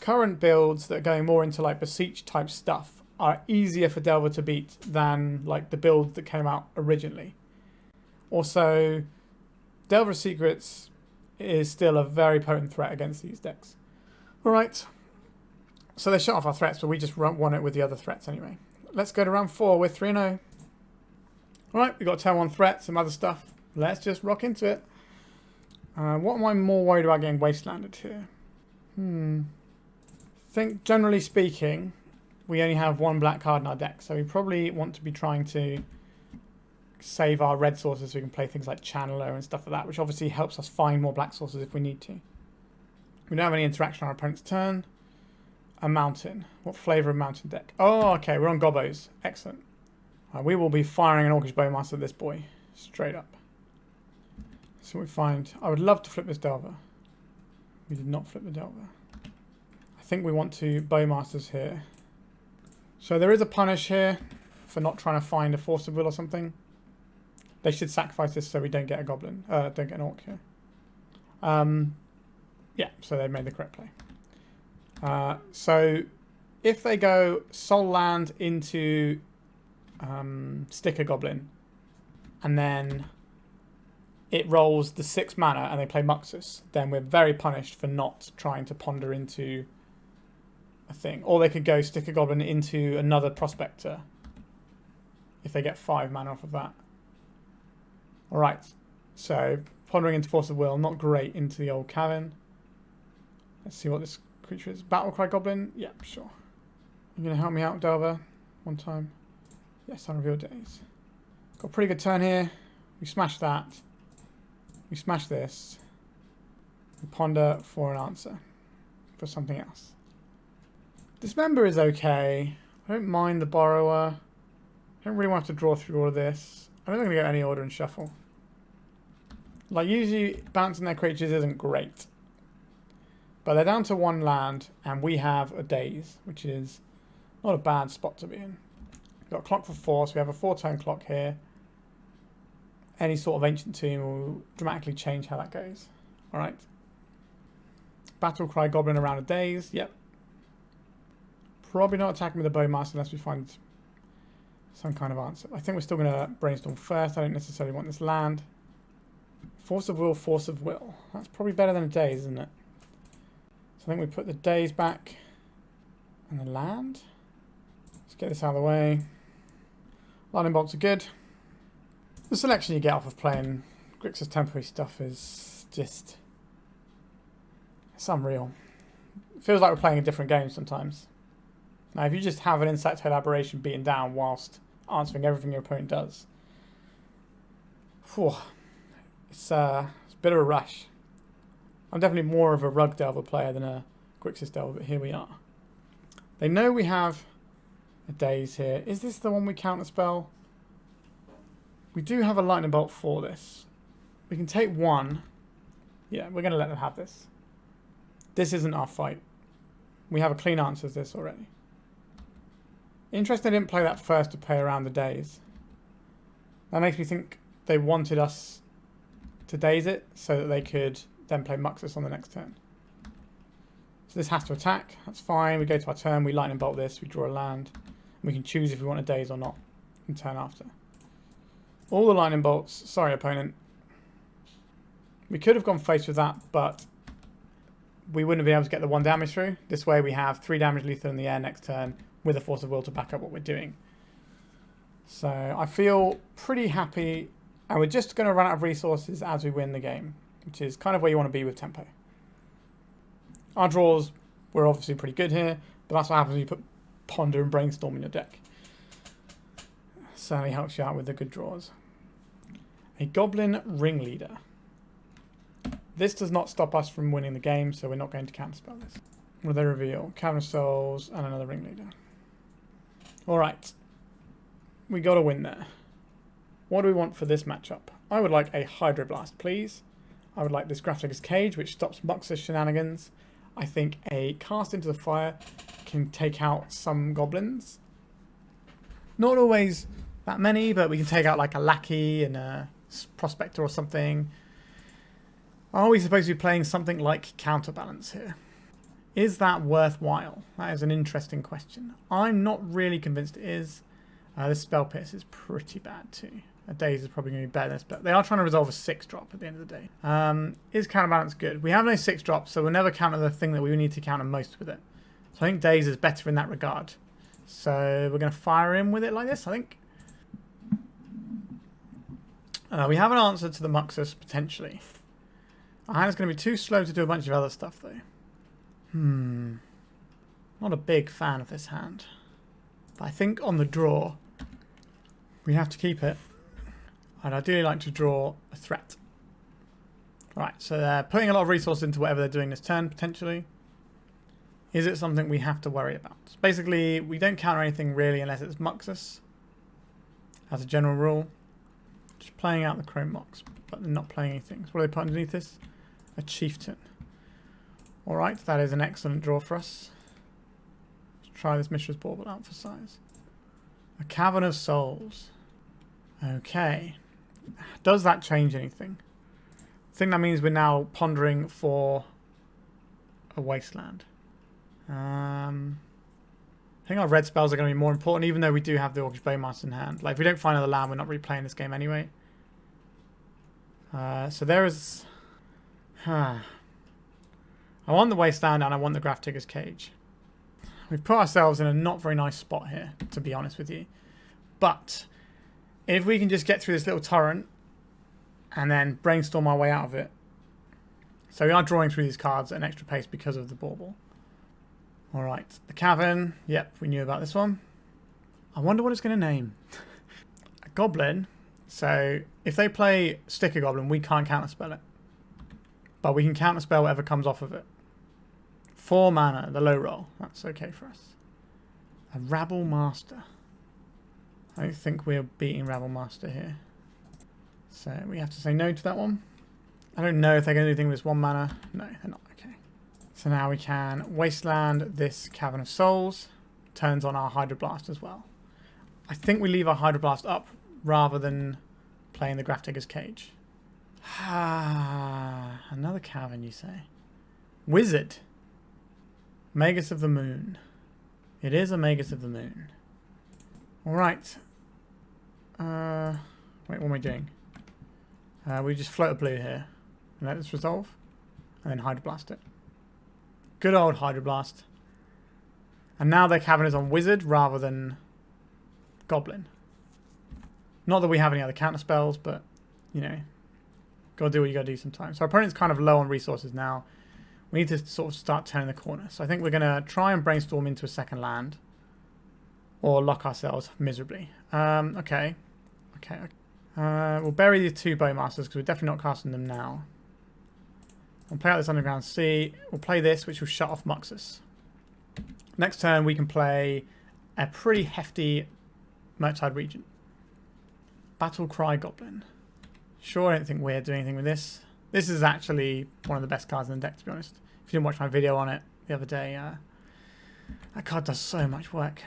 current builds that are going more into like Beseech type stuff are easier for Delver to beat than like the build that came out originally. Also, Delver Secrets is still a very potent threat against these decks. Alright, so they shut off our threats, but we just won it with the other threats anyway. Let's go to round 4 with 3-0. Alright, we've got turn 1 threat, some other stuff. Let's just rock into it. What am I more worried about getting wastelanded here? I think generally speaking, we only have 1 black card in our deck, so we probably want to be trying to save our red sources so we can play things like Channeler and stuff like that, which obviously helps us find more black sources if we need to. We don't have any interaction on our opponent's turn. A mountain. What flavour of mountain deck? Oh, okay, we're on Gobbos. Excellent. We will be firing an Orcish Bowmaster at this boy. Straight up. So we find... I would love to flip this Delver. We did not flip the Delver. I think we want to Bowmasters here. So there is a punish here for not trying to find a Force of Will or something. They should sacrifice this so we don't get a Goblin. Don't get an Orc here. Yeah, so they made the correct play. So if they go Soul Land into Sticker Goblin, and then it rolls the 6 mana and they play Muxus, then we're very punished for not trying to ponder into a thing. Or they could go Sticker Goblin into another Prospector if they get 5 mana off of that. Alright, so pondering into Force of Will, not great into the old cavern. Let's see what this creature is. Battlecry Goblin? Yeah, sure. You going to help me out, Delver? One time. Yes, Unrevealed Daze. Got a pretty good turn here. We smash that. We smash this. We ponder for an answer. For something else. Dismember is okay. I don't mind the Borrower. I don't really want to draw through all of this. I don't think I'm going to get any order and shuffle. Like, usually bouncing their creatures isn't great. But they're down to 1 land, and we have a Daze, which is not a bad spot to be in. We've got clock for 4, so we have a 4-turn clock here. Any sort of Ancient Tomb will dramatically change how that goes. Alright. Battlecry Goblin around a Daze, yep. Probably not attacking with a Bowmaster unless we find some kind of answer. I think we're still going to Brainstorm first. I don't necessarily want this land. Force of Will, Force of Will. That's probably better than a Daze, isn't it? So I think we put the Daze back and the land. Let's get this out of the way. Lightning bolts are good. The selection you get off of playing Grixis temporary stuff is just... it's unreal. It feels like we're playing a different game sometimes. Now, if you just have an Insect Tail Aberration beaten down whilst answering everything your opponent does, whew, it's a bit of a rush. I'm definitely more of a Rug Delver player than a Grixis Delver, but here we are. They know we have a Daze here. Is this the one we counterspell? We do have a Lightning Bolt for this. We can take 1. Yeah, we're going to let them have this. This isn't our fight. We have a clean answer to this already. Interesting they didn't play that first to play around the Daze. That makes me think they wanted us to Daze it so that they could then play Muxus on the next turn. So this has to attack. That's fine. We go to our turn. We Lightning Bolt this. We draw a land. And we can choose if we want a Daze or not in turn after. All the Lightning Bolts. Sorry, opponent. We could have gone face with that, but we wouldn't have been able to get the 1 damage through. This way we have 3 damage lethal in the air next turn with a Force of Will to back up what we're doing. So I feel pretty happy And we're just going to run out of resources as we win the game, which is kind of where you want to be with tempo. Our draws were obviously pretty good here, but that's what happens when you put Ponder and Brainstorm in your deck. Certainly helps you out with the good draws. A Goblin Ringleader. This does not stop us from winning the game, so we're not going to counterspell this. What do they reveal? Cavern of Souls and another Ringleader. Alright. We got to win there. What do we want for this matchup? I would like a Hydroblast, please. I would like this Grafdigger's Cage, which stops Mux's shenanigans. I think a Cast into the Fire can take out some goblins. Not always that many, but we can take out like a Lackey and a Prospector or something. Are we supposed to be playing something like Counterbalance here? Is that worthwhile? That is an interesting question. I'm not really convinced it is. This Spell Pierce is pretty bad too. A Daze is probably going to be better than this, but they are trying to resolve a 6-drop at the end of the day. Is Counterbalance good? We have no 6-drops, so we'll never counter the thing that we need to counter most with it. So I think Daze is better in that regard. So we're going to fire in with it like this, I think. We have an answer to the Muxus, potentially. Our hand is going to be too slow to do a bunch of other stuff, though. Not a big fan of this hand. But I think on the draw, we have to keep it. I'd ideally like to draw a threat. Alright, so they're putting a lot of resources into whatever they're doing this turn, potentially. Is it something we have to worry about? Basically, we don't counter anything really unless it's Muxus. As a general rule. Just playing out the Chrome Mox, but they're not playing anything. So what do they put underneath this? A Chieftain. Alright, that is an excellent draw for us. Let's try this Mishra's Bauble out for size. A Cavern of Souls. Okay. Does that change anything? I think that means we're now pondering for a Wasteland. I think our red spells are going to be more important, even though we do have the Orcish Bowmasters in hand. Like, if we don't find another land, we're not really playing this game anyway. So there is... I want the Wasteland and I want the Grafdigger's Cage. We've put ourselves in a not very nice spot here, to be honest with you. But if we can just get through this little torrent and then brainstorm our way out of it. So we are drawing through these cards at an extra pace because of the Bauble. Alright, the Cavern. Yep, we knew about this one. I wonder what it's going to name. A Goblin. So if they play Sticker Goblin, we can't counterspell it. But we can counterspell whatever comes off of it. 4 mana, the low roll. That's okay for us. A Rabble Master. I don't think we're beating Rabble Master here. So we have to say no to that one. I don't know if they're going to do anything with this 1 mana. No, they're not. Okay. So now we can Wasteland this Cavern of Souls. Turns on our Hydroblast as well. I think we leave our Hydroblast up rather than playing the Grafdigger's Cage. Another Cavern, you say? Wizard. Magus of the Moon. It is a Magus of the Moon. Alright. Wait, what am I doing? We just float a blue here. And let this resolve. And then Hydroblast it. Good old Hydroblast. And now their Cavern is on Wizard rather than Goblin. Not that we have any other counter spells, but, you know, gotta do what you gotta do sometimes. So our opponent's kind of low on resources now. We need to sort of start turning the corner. So I think we're gonna try and brainstorm into a second land. Or lock ourselves miserably. Okay. We'll bury the 2 Bowmasters because we're definitely not casting them now. We'll play out this Underground Sea. We'll play this, which will shut off Muxus. Next turn, we can play a pretty hefty Murktide Regent. Battle Cry Goblin. Sure, I don't think we're doing anything with this. This is actually one of the best cards in the deck, to be honest. If you didn't watch my video on it the other day, that card does so much work.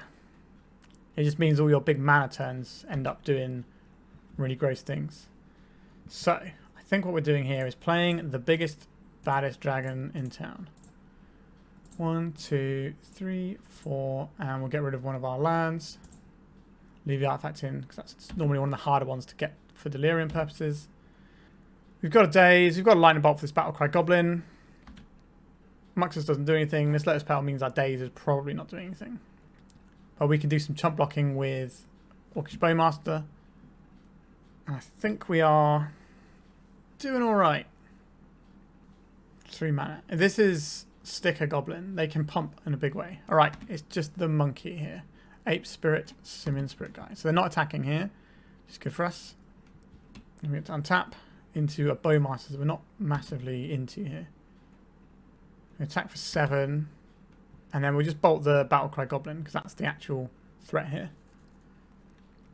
It just means all your big mana turns end up doing really gross things. So, I think what we're doing here is playing the biggest, baddest dragon in town. 1, 2, 3, 4, and we'll get rid of one of our lands. Leave the artifact in, because that's normally one of the harder ones to get for delirium purposes. We've got a Daze, we've got a lightning bolt for this Battlecry Goblin. Muxus doesn't do anything. This Lotus Petal means our Daze is probably not doing anything. But we can do some chump blocking with Orcish Bowmaster. I think we are doing all right. 3 mana. If this is Sticker Goblin, they can pump in a big way. All right, it's just the monkey here. Ape Spirit, Simian Spirit guy. So they're not attacking here, which is good for us. And we have to untap into a Bowmasters we're not massively into here. We attack for 7, and then we'll just bolt the Battlecry Goblin because that's the actual threat here.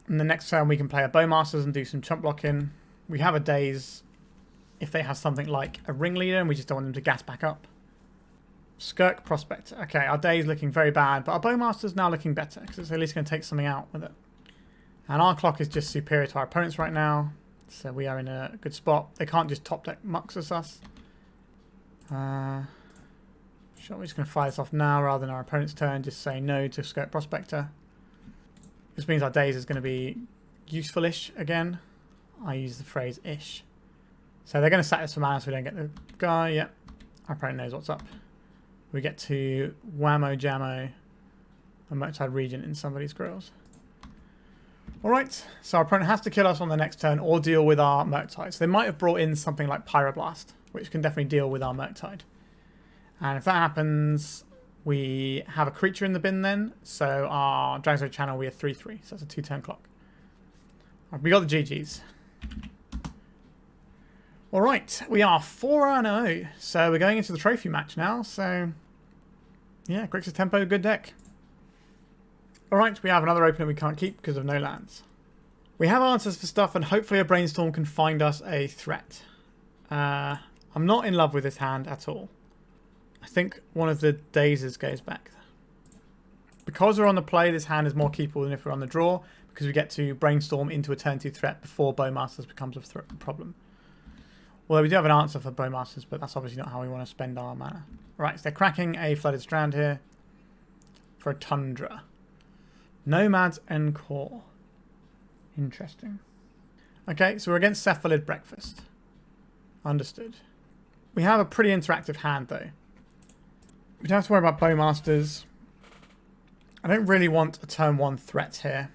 And the next turn we can play a Bowmasters and do some chump blocking. We have a Daze if they have something like a Ringleader and we just don't want them to gas back up. Skirk Prospector. Okay, our Daze looking very bad, but our Bowmaster's now looking better because it's at least going to take something out with it. And our clock is just superior to our opponents right now, so we are in a good spot. They can't just top deck Muxus us. Sure, we're just going to fire this off now rather than our opponent's turn, just say no to Skirk Prospector. This means our Daze is going to be useful-ish again. I use the phrase ish. So they're going to sack this for mana so we don't get the guy. Yep, our opponent knows what's up. We get to whammo jammo a Murktide Regent in somebody's grills. Alright, so our opponent has to kill us on the next turn or deal with our Murktide. So they might have brought in something like Pyroblast, which can definitely deal with our Murktide. And if that happens, we have a creature in the bin then. So our Dragzone channel, we have 3/3. So that's a 2-turn clock. Right, we got the GGs. Alright, we are 4-0. So we're going into the trophy match now. So yeah, Grixis Tempo, good deck. Alright, we have another opener we can't keep because of no lands. We have answers for stuff and hopefully a Brainstorm can find us a threat. I'm not in love with this hand at all. I think one of the Dazes goes back. Because we're on the play, this hand is more keepable than if we're on the draw because we get to Brainstorm into a turn 2 threat before Bowmasters becomes a problem. Although we do have an answer for Bowmasters, but that's obviously not how we want to spend our mana. Right, so they're cracking a Flooded Strand here for a Tundra. Nomad's Encore. Interesting. Okay, so we're against Cephalid Breakfast. Understood. We have a pretty interactive hand, though. We don't have to worry about Bowmasters. I don't really want a turn 1 threat here.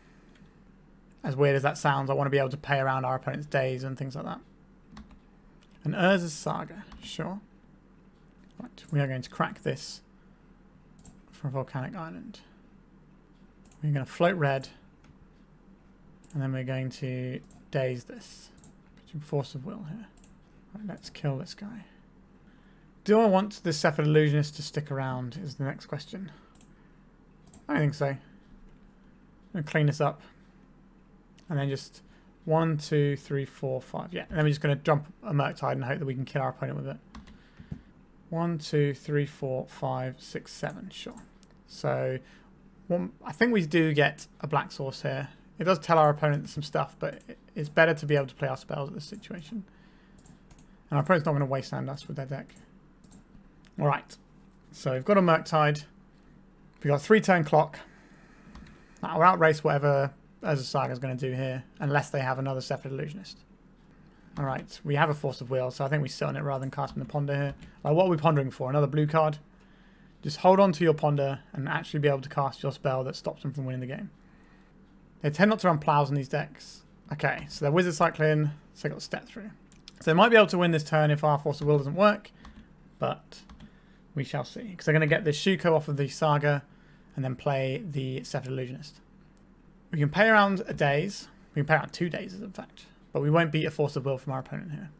As weird as that sounds, I want to be able to pay around our opponent's Daze and things like that. An Urza's Saga, sure. Right, we are going to crack this for Volcanic Island. We're going to float red, and then we're going to Daze this. Putting Force of Will here. Right, let's kill this guy. Do I want this Cephalid Illusionist to stick around is the next question. I don't think so. I'm going to clean this up. And then just 1, 2, 3, 4, 5. Yeah, and then we're just going to jump a Murktide and hope that we can kill our opponent with it. 1, 2, 3, 4, 5, 6, 7. Sure. So I think we do get a black source here. It does tell our opponent some stuff, but it's better to be able to play our spells at this situation. And our opponent's not going to wasteland us with their deck. Alright. So we've got a Murktide. We've got a 3-turn clock. Now we'll outrace whatever Urza's Saga is going to do here, unless they have another Cephalid Illusionist. Alright, we have a Force of Will, so I think we sit on it rather than casting the Ponder here. Like, what are we pondering for? Another blue card? Just hold on to your Ponder and actually be able to cast your spell that stops them from winning the game. They tend not to run plows in these decks. Okay, so they're Wizard Cycling, so they got step through. So they might be able to win this turn if our Force of Will doesn't work, but we shall see. Because they're going to get the Shuko off of the Saga and then play the Cephalid Illusionist. We can pay around a Daze. We can pay around 2 Dazes, in fact. But we won't beat a Force of Will from our opponent here.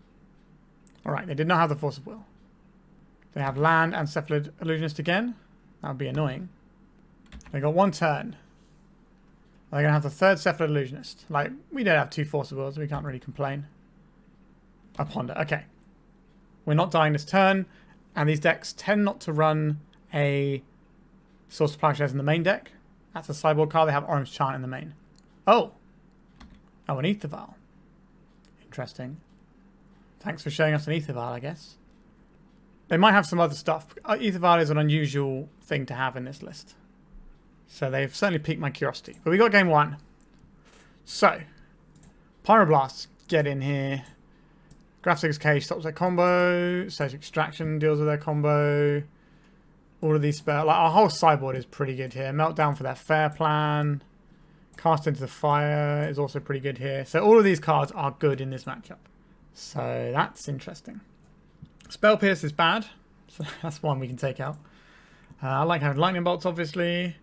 Alright, they did not have the Force of Will. They have land and Cephalid Illusionist again. That would be annoying. They got 1 turn. They're going to have the 3rd Cephalid Illusionist. Like, we don't have 2 Force of Wills, so we can't really complain. A Ponder. Okay. We're not dying this turn. And these decks tend not to run a Source of Plowshares in the main deck. That's a sideboard card. They have Orange Chant in the main. Oh! Oh, an Aether Vial. Interesting. Thanks for showing us an Aether Vial, I guess. They might have some other stuff. Aether Vial is an unusual thing to have in this list. So they've certainly piqued my curiosity. But we got game 1. So, Pyroblast, get in here. Grafdigger's Cage stops their combo. Sage Extraction deals with their combo. All of these spells. Like, our whole sideboard is pretty good here. Meltdown for their Fair Plan. Cast into the Fire is also pretty good here. So all of these cards are good in this matchup. So that's interesting. Spell Pierce is bad. So that's one we can take out. I like having Lightning Bolts, obviously.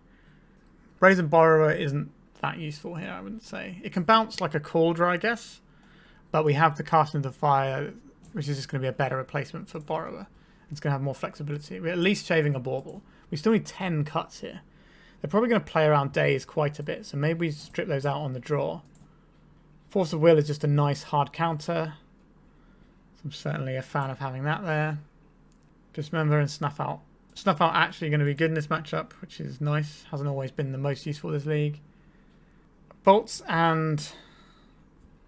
Brazen Borrower isn't that useful here, I wouldn't say. It can bounce like a Cauldron, I guess. But we have the Cast into the Fire, which is just going to be a better replacement for Borrower. It's going to have more flexibility. We're at least shaving a Bauble. We still need 10 cuts here. They're probably going to play around Daze quite a bit, so maybe we strip those out on the draw. Force of Will is just a nice hard counter. So I'm certainly a fan of having that there. Dismember and Snuff Out. Snuff Out actually going to be good in this matchup, which is nice. Hasn't always been the most useful this league. Bolts and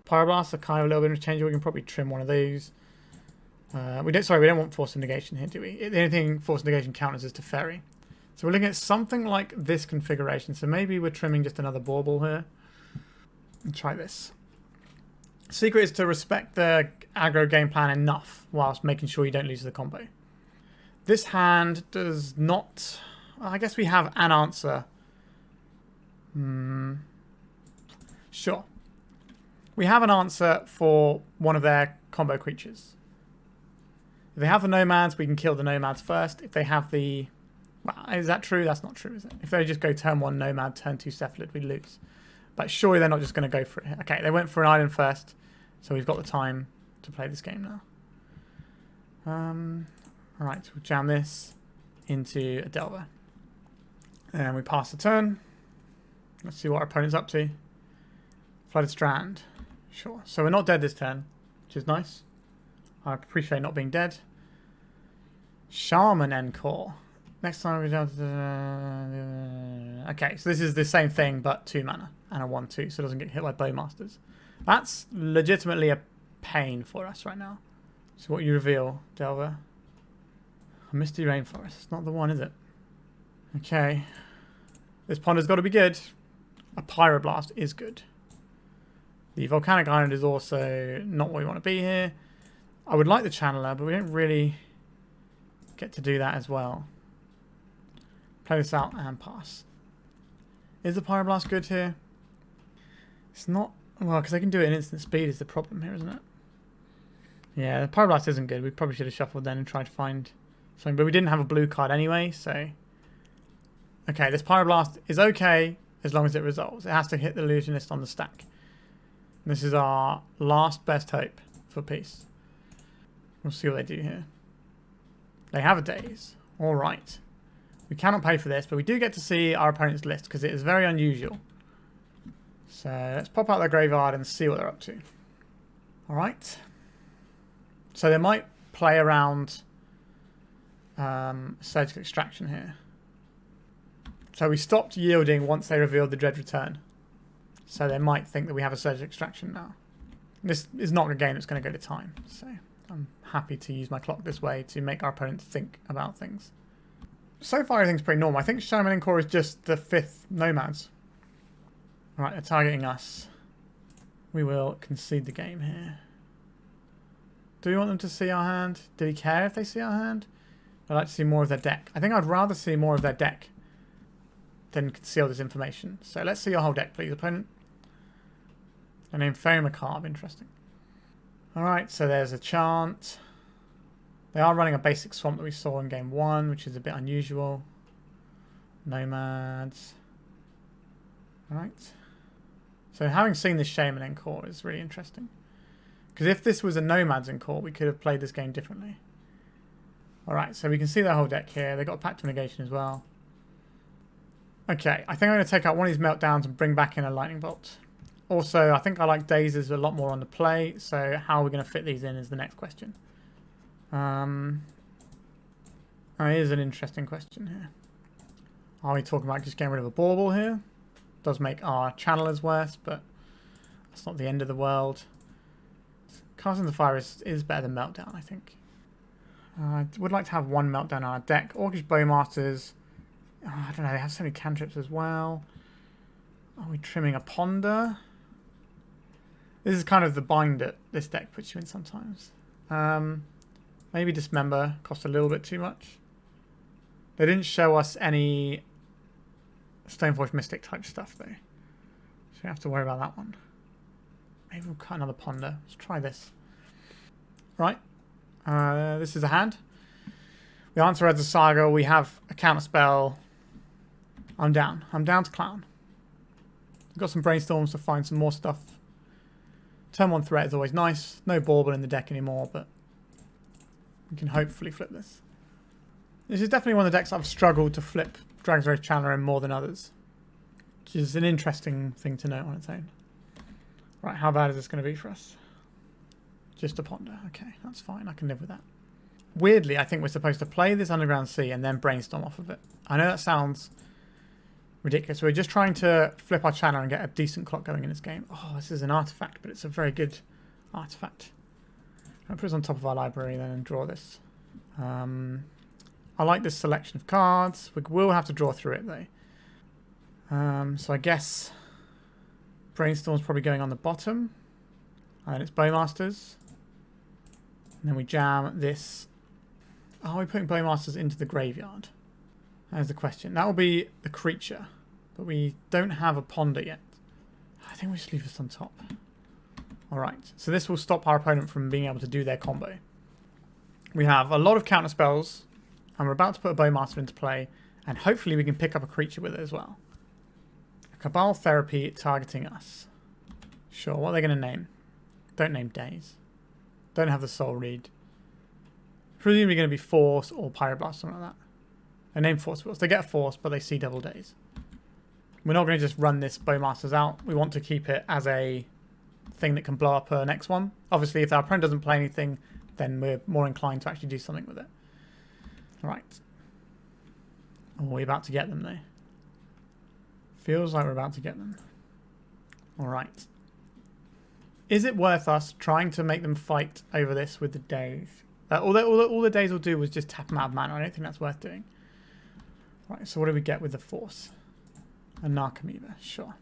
Pyroblast are kind of a little bit interchangeable. We can probably trim one of those. We don't want Force of Negation here, do we? The only thing Force of Negation counters is to Ferry. So we're looking at something like this configuration. So maybe we're trimming just another Bauble here. And try this. Secret is to respect the aggro game plan enough whilst making sure you don't lose the combo. This hand does not... I guess we have an answer. Sure. We have an answer for one of their combo creatures. If they have the Nomads, we can kill the Nomads first. If they have the... Well, is that true? That's not true, is it? If they just go turn 1 Nomad, turn 2 Cephalid, we lose. But surely they're not just going to go for it. Okay, they went for an island first, so we've got the time to play this game now. Alright, we'll jam this into a Delver. And we pass the turn. Let's see what our opponent's up to. Flooded Strand. Sure. So we're not dead this turn, which is nice. I appreciate not being dead. Shaman Encore. Next time we down to... Okay, so this is the same thing, but 2 mana and a 1/2, so it doesn't get hit by Bowmasters. That's legitimately a pain for us right now. So what you reveal, Delver? A Misty Rainforest. It's not the one, is it? Okay. This ponder's got to be good. A Pyroblast is good. The Volcanic Island is also not what we want to be here. I would like the Channeler, but we don't really get to do that as well. Play this out and pass. Is the Pyroblast good here? It's not... Well, because they can do it in instant speed is the problem here, isn't it? Yeah, the Pyroblast isn't good. We probably should have shuffled then and tried to find something. But we didn't have a blue card anyway, so... Okay, this Pyroblast is okay as long as it resolves. It has to hit the Illusionist on the stack. And this is our last best hope for peace. We'll see what they do here. They have a Daze. Alright. We cannot pay for this, but we do get to see our opponent's list because it is very unusual. So let's pop out their graveyard and see what they're up to. Alright. So they might play around Surgical Extraction here. So we stopped yielding once they revealed the Dread Return. So they might think that we have a Surgical Extraction now. This is not a game that's going to go to time. So I'm happy to use my clock this way to make our opponents think about things. So far everything's pretty normal. I think Shaman Encore is just the 5th Nomads. Alright, they're targeting us. We will concede the game here. Do we want them to see our hand? Do we care if they see our hand? I'd like to see more of their deck. I think I'd rather see more of their deck than conceal this information. So let's see your whole deck, please, opponent. The name Fairy Macabre, interesting. Alright, so there's a chant. They are running a basic swamp that we saw in game 1, which is a bit unusual. Nomads. Alright. So having seen this Shaman Encore is really interesting. Because if this was a Nomads Encore, we could have played this game differently. Alright, so we can see their whole deck here. They've got a Pact of Negation as well. Okay, I think I'm going to take out one of these Meltdowns and bring back in a Lightning Bolt. Also, I think I like Dazes a lot more on the play, so how are we going to fit these in is the next question. Here's an interesting question here. Are we talking about just getting rid of a Bauble here? Does make our channelers worse, but that's not the end of the world. Casting the Fire is better than Meltdown, I think. I would like to have one Meltdown on our deck. Orcish Bowmasters. Oh, I don't know, they have so many cantrips as well. Are we trimming a Ponder? This is kind of the bind that this deck puts you in sometimes. Maybe Dismember cost a little bit too much. They didn't show us any Stoneforge Mystic type stuff though. So we have to worry about that one. Maybe we'll cut another ponder. Let's try this. Right. This is a hand. We answer as a Saga. We have a counter spell. I'm down. I'm down to clown. We've got some brainstorms to find some more stuff. Turn 1 threat is always nice. No Bauble in the deck anymore, but we can hopefully flip this. This is definitely one of the decks I've struggled to flip Dragon's Rage Channeler in more than others, which is an interesting thing to note on its own. Right, how bad is this going to be for us? Just a ponder. Okay, that's fine. I can live with that. Weirdly, I think we're supposed to play this Underground Sea and then brainstorm off of it. I know that sounds ridiculous. We're just trying to flip our channel and get a decent clock going in this game. Oh, this is an artifact, but it's a very good artifact. I'll put this on top of our library then and draw this. I like this selection of cards. We will have to draw through it though. So I guess Brainstorm's probably going on the bottom. And then it's Bowmasters. And then we jam this. Are we putting Bowmasters into the graveyard? That is the question. That will be the creature. But we don't have a ponder yet. I think we should leave this on top. Alright. So this will stop our opponent from being able to do their combo. We have a lot of counter spells. And we're about to put a Bowmaster into play. And hopefully we can pick up a creature with it as well. A Cabal Therapy targeting us. Sure, what are they going to name? Don't name Daze. Don't have the Soul Read. Presumably going to be Force or Pyroblast, something like that. They name Force Wheels. They get a Force, but they see double Daze. We're not going to just run this Bowmasters out. We want to keep it as a thing that can blow up her next one. Obviously, if our opponent doesn't play anything, then we're more inclined to actually do something with it. Right. Oh, we're about to get them, though. Feels like we're about to get them. Alright. Is it worth us trying to make them fight over this with the Daze? All the Daze will do was just tap them out of mana. I don't think that's worth doing. Right, so what do we get with the Force? A Narcomoeba, sure.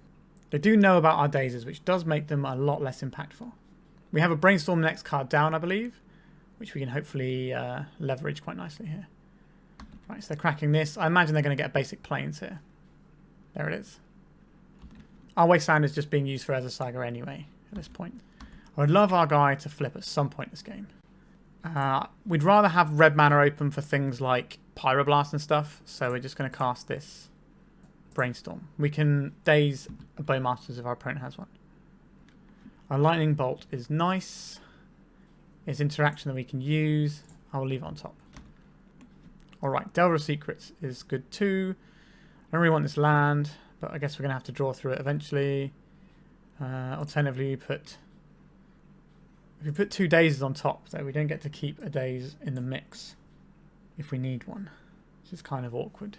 They do know about our Dazes, which does make them a lot less impactful. We have a Brainstorm next card down, I believe, which we can hopefully leverage quite nicely here. Right, so they're cracking this. I imagine they're going to get basic planes here. There it is. Our Wasteland is just being used for Ezra Saga anyway at this point. I would love our guy to flip at some point in this game. We'd rather have red mana open for things like Pyroblast and stuff, so we're just going to cast this Brainstorm. We can Daze a Bowmasters if our opponent has one. Our Lightning Bolt is nice. It's interaction that we can use. I will leave it on top. Alright, Delver of Secrets is good too. I don't really want this land, but I guess we're going to have to draw through it eventually. Alternatively, if we put 2 Dazes on top, though, we don't get to keep a Daze in the mix if we need one, which is kind of awkward.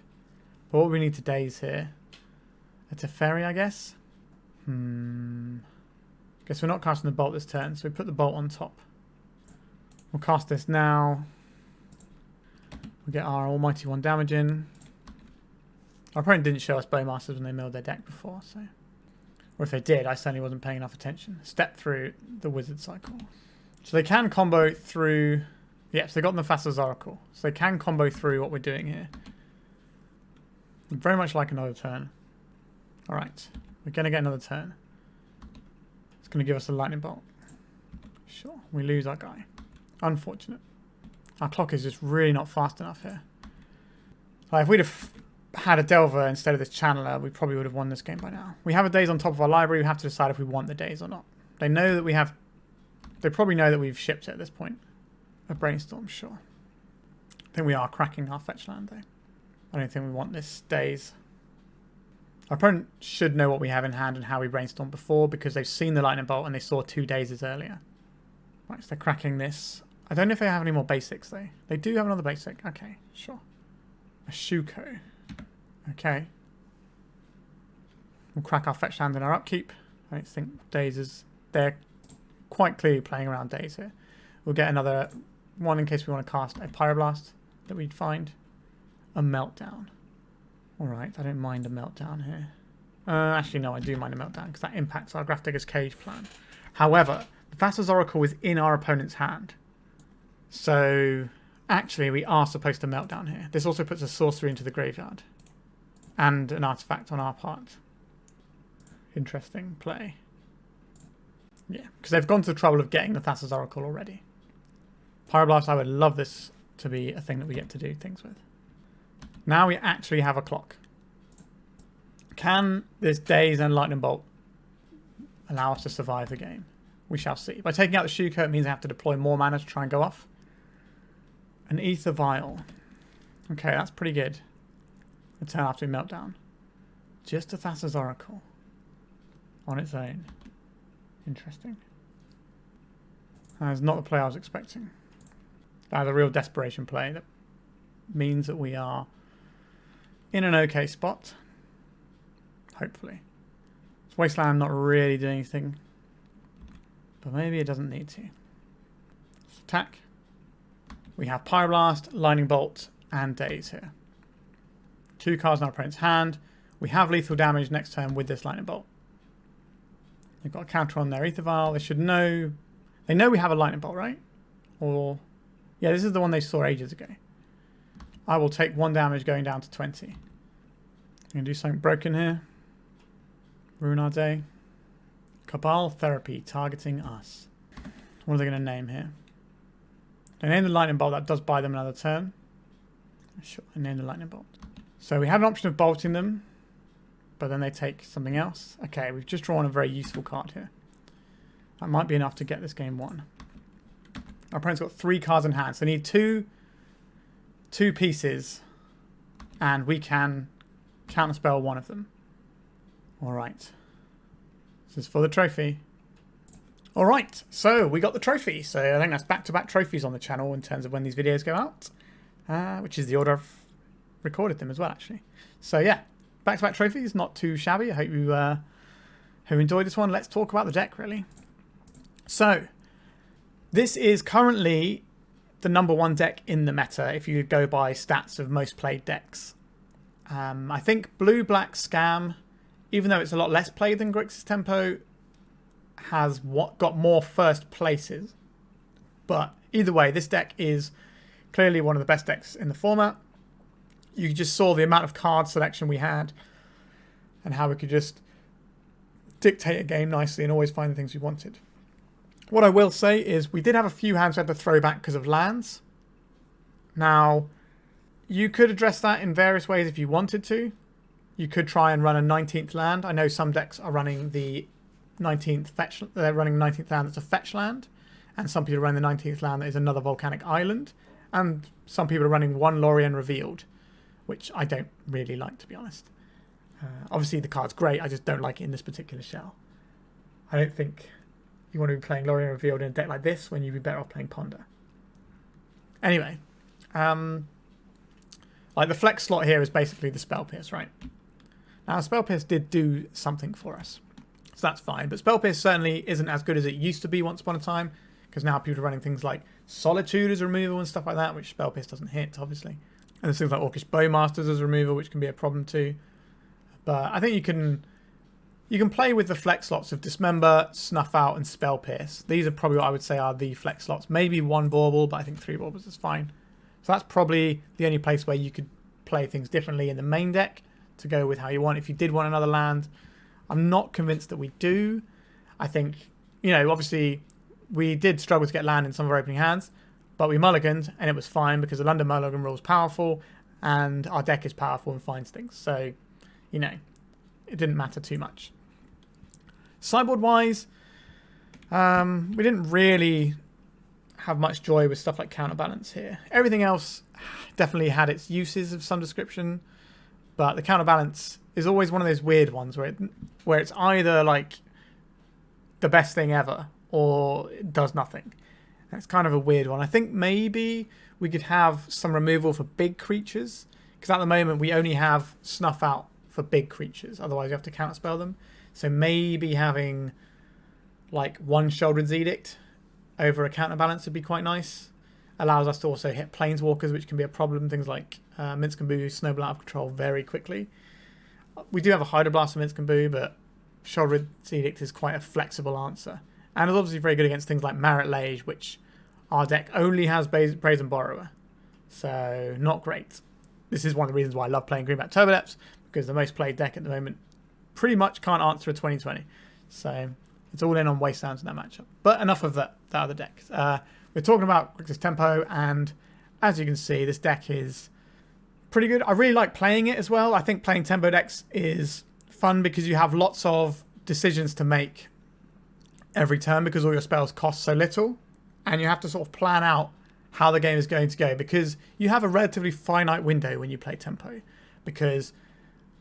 But what we need to Daze here? A Teferi, I guess? Guess we're not casting the Bolt this turn, so we put the Bolt on top. We'll cast this now. We'll get our Almighty One damage in. Our opponent didn't show us Bowmasters when they milled their deck before, so... Or if they did, I certainly wasn't paying enough attention. Step through the Wizard cycle. So they can combo through... Yep, so they got Mephasta's Oracle. So they can combo through what we're doing here. Very much like another turn. Alright, we're going to get another turn. It's going to give us a Lightning Bolt. Sure, we lose our guy. Unfortunate. Our clock is just really not fast enough here. Like, if we'd have had a Delver instead of this Channeler, we probably would have won this game by now. We have a Daze on top of our library. We have to decide if we want the Daze or not. They know that we have... They probably know that we've shipped it at this point. A Brainstorm, sure. I think we are cracking our fetch land, though. I don't think we want this Daze. Our opponent should know what we have in hand and how we Brainstormed before, because they've seen the Lightning Bolt and they saw 2 Dazes earlier. Right, so they're cracking this. I don't know if they have any more basics, though. They do have another basic. Okay, sure. A Shuko. Okay. We'll crack our fetch land in our upkeep. I don't think Dazes... They're quite clearly playing around Daze here. We'll get another one in case we want to cast a Pyroblast that we'd find. A Meltdown. Alright, I don't mind a Meltdown here. Actually, no, I do mind a Meltdown because that impacts our Grafdigger's Cage plan. However, the Mephasta's Oracle is in our opponent's hand. So, actually, we are supposed to Meltdown here. This also puts a sorcery into the graveyard. And an artifact on our part. interesting play. Yeah, because they've gone to the trouble of getting the Thassa's Oracle already. Pyroblast, I would love this to be a thing that we get to do things with. Now we actually have a clock. Can this Daze and Lightning Bolt allow us to survive the game? We shall see. By taking out the Shuko, it means I have to deploy more mana to try and go off. An Ether Vial. Okay, that's pretty good. The turn after Meltdown. Just a Thassa's Oracle. On its own. Interesting. That is not the play I was expecting. That is a real desperation play. That means that we are in an okay spot. Hopefully. This Wasteland not really doing anything. But maybe it doesn't need to. Let's attack. We have Pyroblast, Lightning Bolt, and Daze here. 2 cards in our opponent's hand. We have lethal damage next turn with this Lightning Bolt. They've got a counter on their Ether Vial. They should know... They know we have a Lightning Bolt, right? Or... Yeah, this is the one they saw ages ago. I will take 1 damage going down to 20. I'm going to do something broken here. Ruin our day. Cabal Therapy targeting us. What are they going to name here? They name the Lightning Bolt. That does buy them another turn. Sure, I named the Lightning Bolt. So we have an option of bolting them. But then they take something else. Okay, we've just drawn a very useful card here. That might be enough to get this game won. Our opponent's got 3 cards in hand. So they need two pieces. And we can counterspell one of them. Alright. This is for the trophy. Alright, so we got the trophy. So I think that's back-to-back trophies on the channel in terms of when these videos go out. Which is the order I've recorded them as well, actually. So yeah. Back-to-back trophies, not too shabby. I hope you enjoyed this one. Let's talk about the deck, really. So, this is currently the #1 deck in the meta if you go by stats of most played decks. I think Blue-Black Scam, even though it's a lot less played than Grixis Tempo, has got more first places. But either way, this deck is clearly one of the best decks in the format. You just saw the amount of card selection we had and how we could just dictate a game nicely and always find the things we wanted. What I will say is we did have a few hands we had to throw back because of lands. Now, you could address that in various ways if you wanted to. You could try and run a 19th land. I know some decks are running the 19th fetch. They're running 19th land that's a fetch land. And some people are running the 19th land that is another Volcanic Island. And some people are running 1 Lorien Revealed, which I don't really like, to be honest. Obviously, the card's great. I just don't like it in this particular shell. I don't think you want to be playing Lorien Revealed in a deck like this when you'd be better off playing Ponder. Anyway, like the flex slot here is basically the Spell Pierce, right? Now, Spell Pierce did do something for us, so that's fine. But Spell Pierce certainly isn't as good as it used to be once upon a time, because now people are running things like Solitude as removal and stuff like that, which Spell Pierce doesn't hit, obviously. And there's things like Orcish Bowmasters as removal, which can be a problem too. But I think you can play with the flex slots of Dismember, Snuff Out, and Spell Pierce. These are probably what I would say are the flex slots. Maybe 1 Bauble, but I think 3 Baubles is fine. So that's probably the only place where you could play things differently in the main deck to go with how you want. If you did want another land, I'm not convinced that we do. I think, you know, obviously we did struggle to get land in some of our opening hands, but we mulliganed and it was fine because the London Mulligan rule is powerful and our deck is powerful and finds things. So, you know, it didn't matter too much. Sideboard wise, we didn't really have much joy with stuff like Counterbalance here. Everything else definitely had its uses of some description, but the Counterbalance is always one of those weird ones where it's either like the best thing ever or it does nothing. That's kind of a weird one. I think maybe we could have some removal for big creatures, because at the moment we only have Snuff Out for big creatures. Otherwise you have to counterspell them. So maybe having like 1 Sheoldred's Edict over a Counterbalance would be quite nice. Allows us to also hit Planeswalkers, which can be a problem. Things like Minskamboo snowball out of control very quickly. We do have a Hydroblast for Minskamboo, but Sheoldred's Edict is quite a flexible answer. And it's obviously very good against things like Marit Lage, which our deck only has Brazen Borrower. So, not great. This is one of the reasons why I love playing Greenback Turbo Depths, because the most played deck at the moment pretty much can't answer a 2020. So it's all in on Wastelands in that matchup. But enough of that other deck. We're talking about Grixis Tempo, and as you can see, this deck is pretty good. I really like playing it as well. I think playing Tempo decks is fun because you have lots of decisions to make every turn because all your spells cost so little, and you have to sort of plan out how the game is going to go because you have a relatively finite window when you play Tempo, because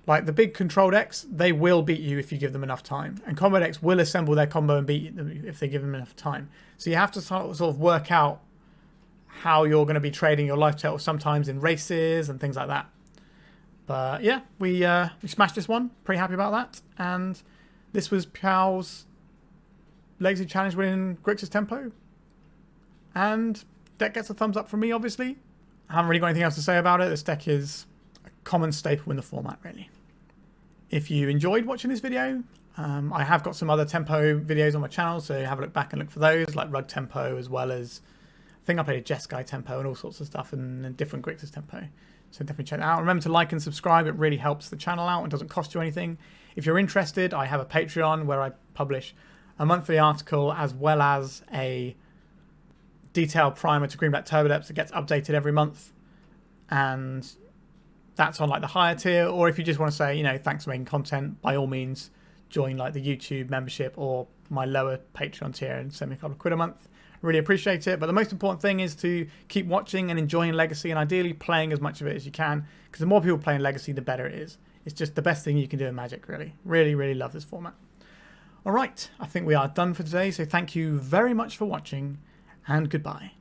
like the big control decks, they will beat you if you give them enough time, and combo decks will assemble their combo and beat them if they give them enough time. So you have to sort of work out how you're going to be trading your life total sometimes in races and things like that. But yeah, we smashed this one. Pretty happy about that. And this was Piao's Legacy Challenge winning Grixis Tempo. And deck gets a thumbs up from me, obviously. I haven't really got anything else to say about it. This deck is a common staple in the format, really. If you enjoyed watching this video, I have got some other Tempo videos on my channel, so have a look back and look for those, like Rug Tempo, as well as I think I played a Jeskai Tempo and all sorts of stuff, and different Grixis Tempo. So definitely check that out. Remember to like and subscribe. It really helps the channel out and doesn't cost you anything. If you're interested, I have a Patreon where I publish a monthly article as well as a detailed primer to Green Black Turbo Depths that gets updated every month. And that's on like the higher tier. Or if you just want to say, you know, thanks for making content, by all means, join like the YouTube membership or my lower Patreon tier and send me a couple of quid a month. Really appreciate it. But the most important thing is to keep watching and enjoying Legacy, and ideally playing as much of it as you can, because the more people playing Legacy, the better it is. It's just the best thing you can do in Magic, really. Really, really love this format. All right, I think we are done for today. So thank you very much for watching, and goodbye.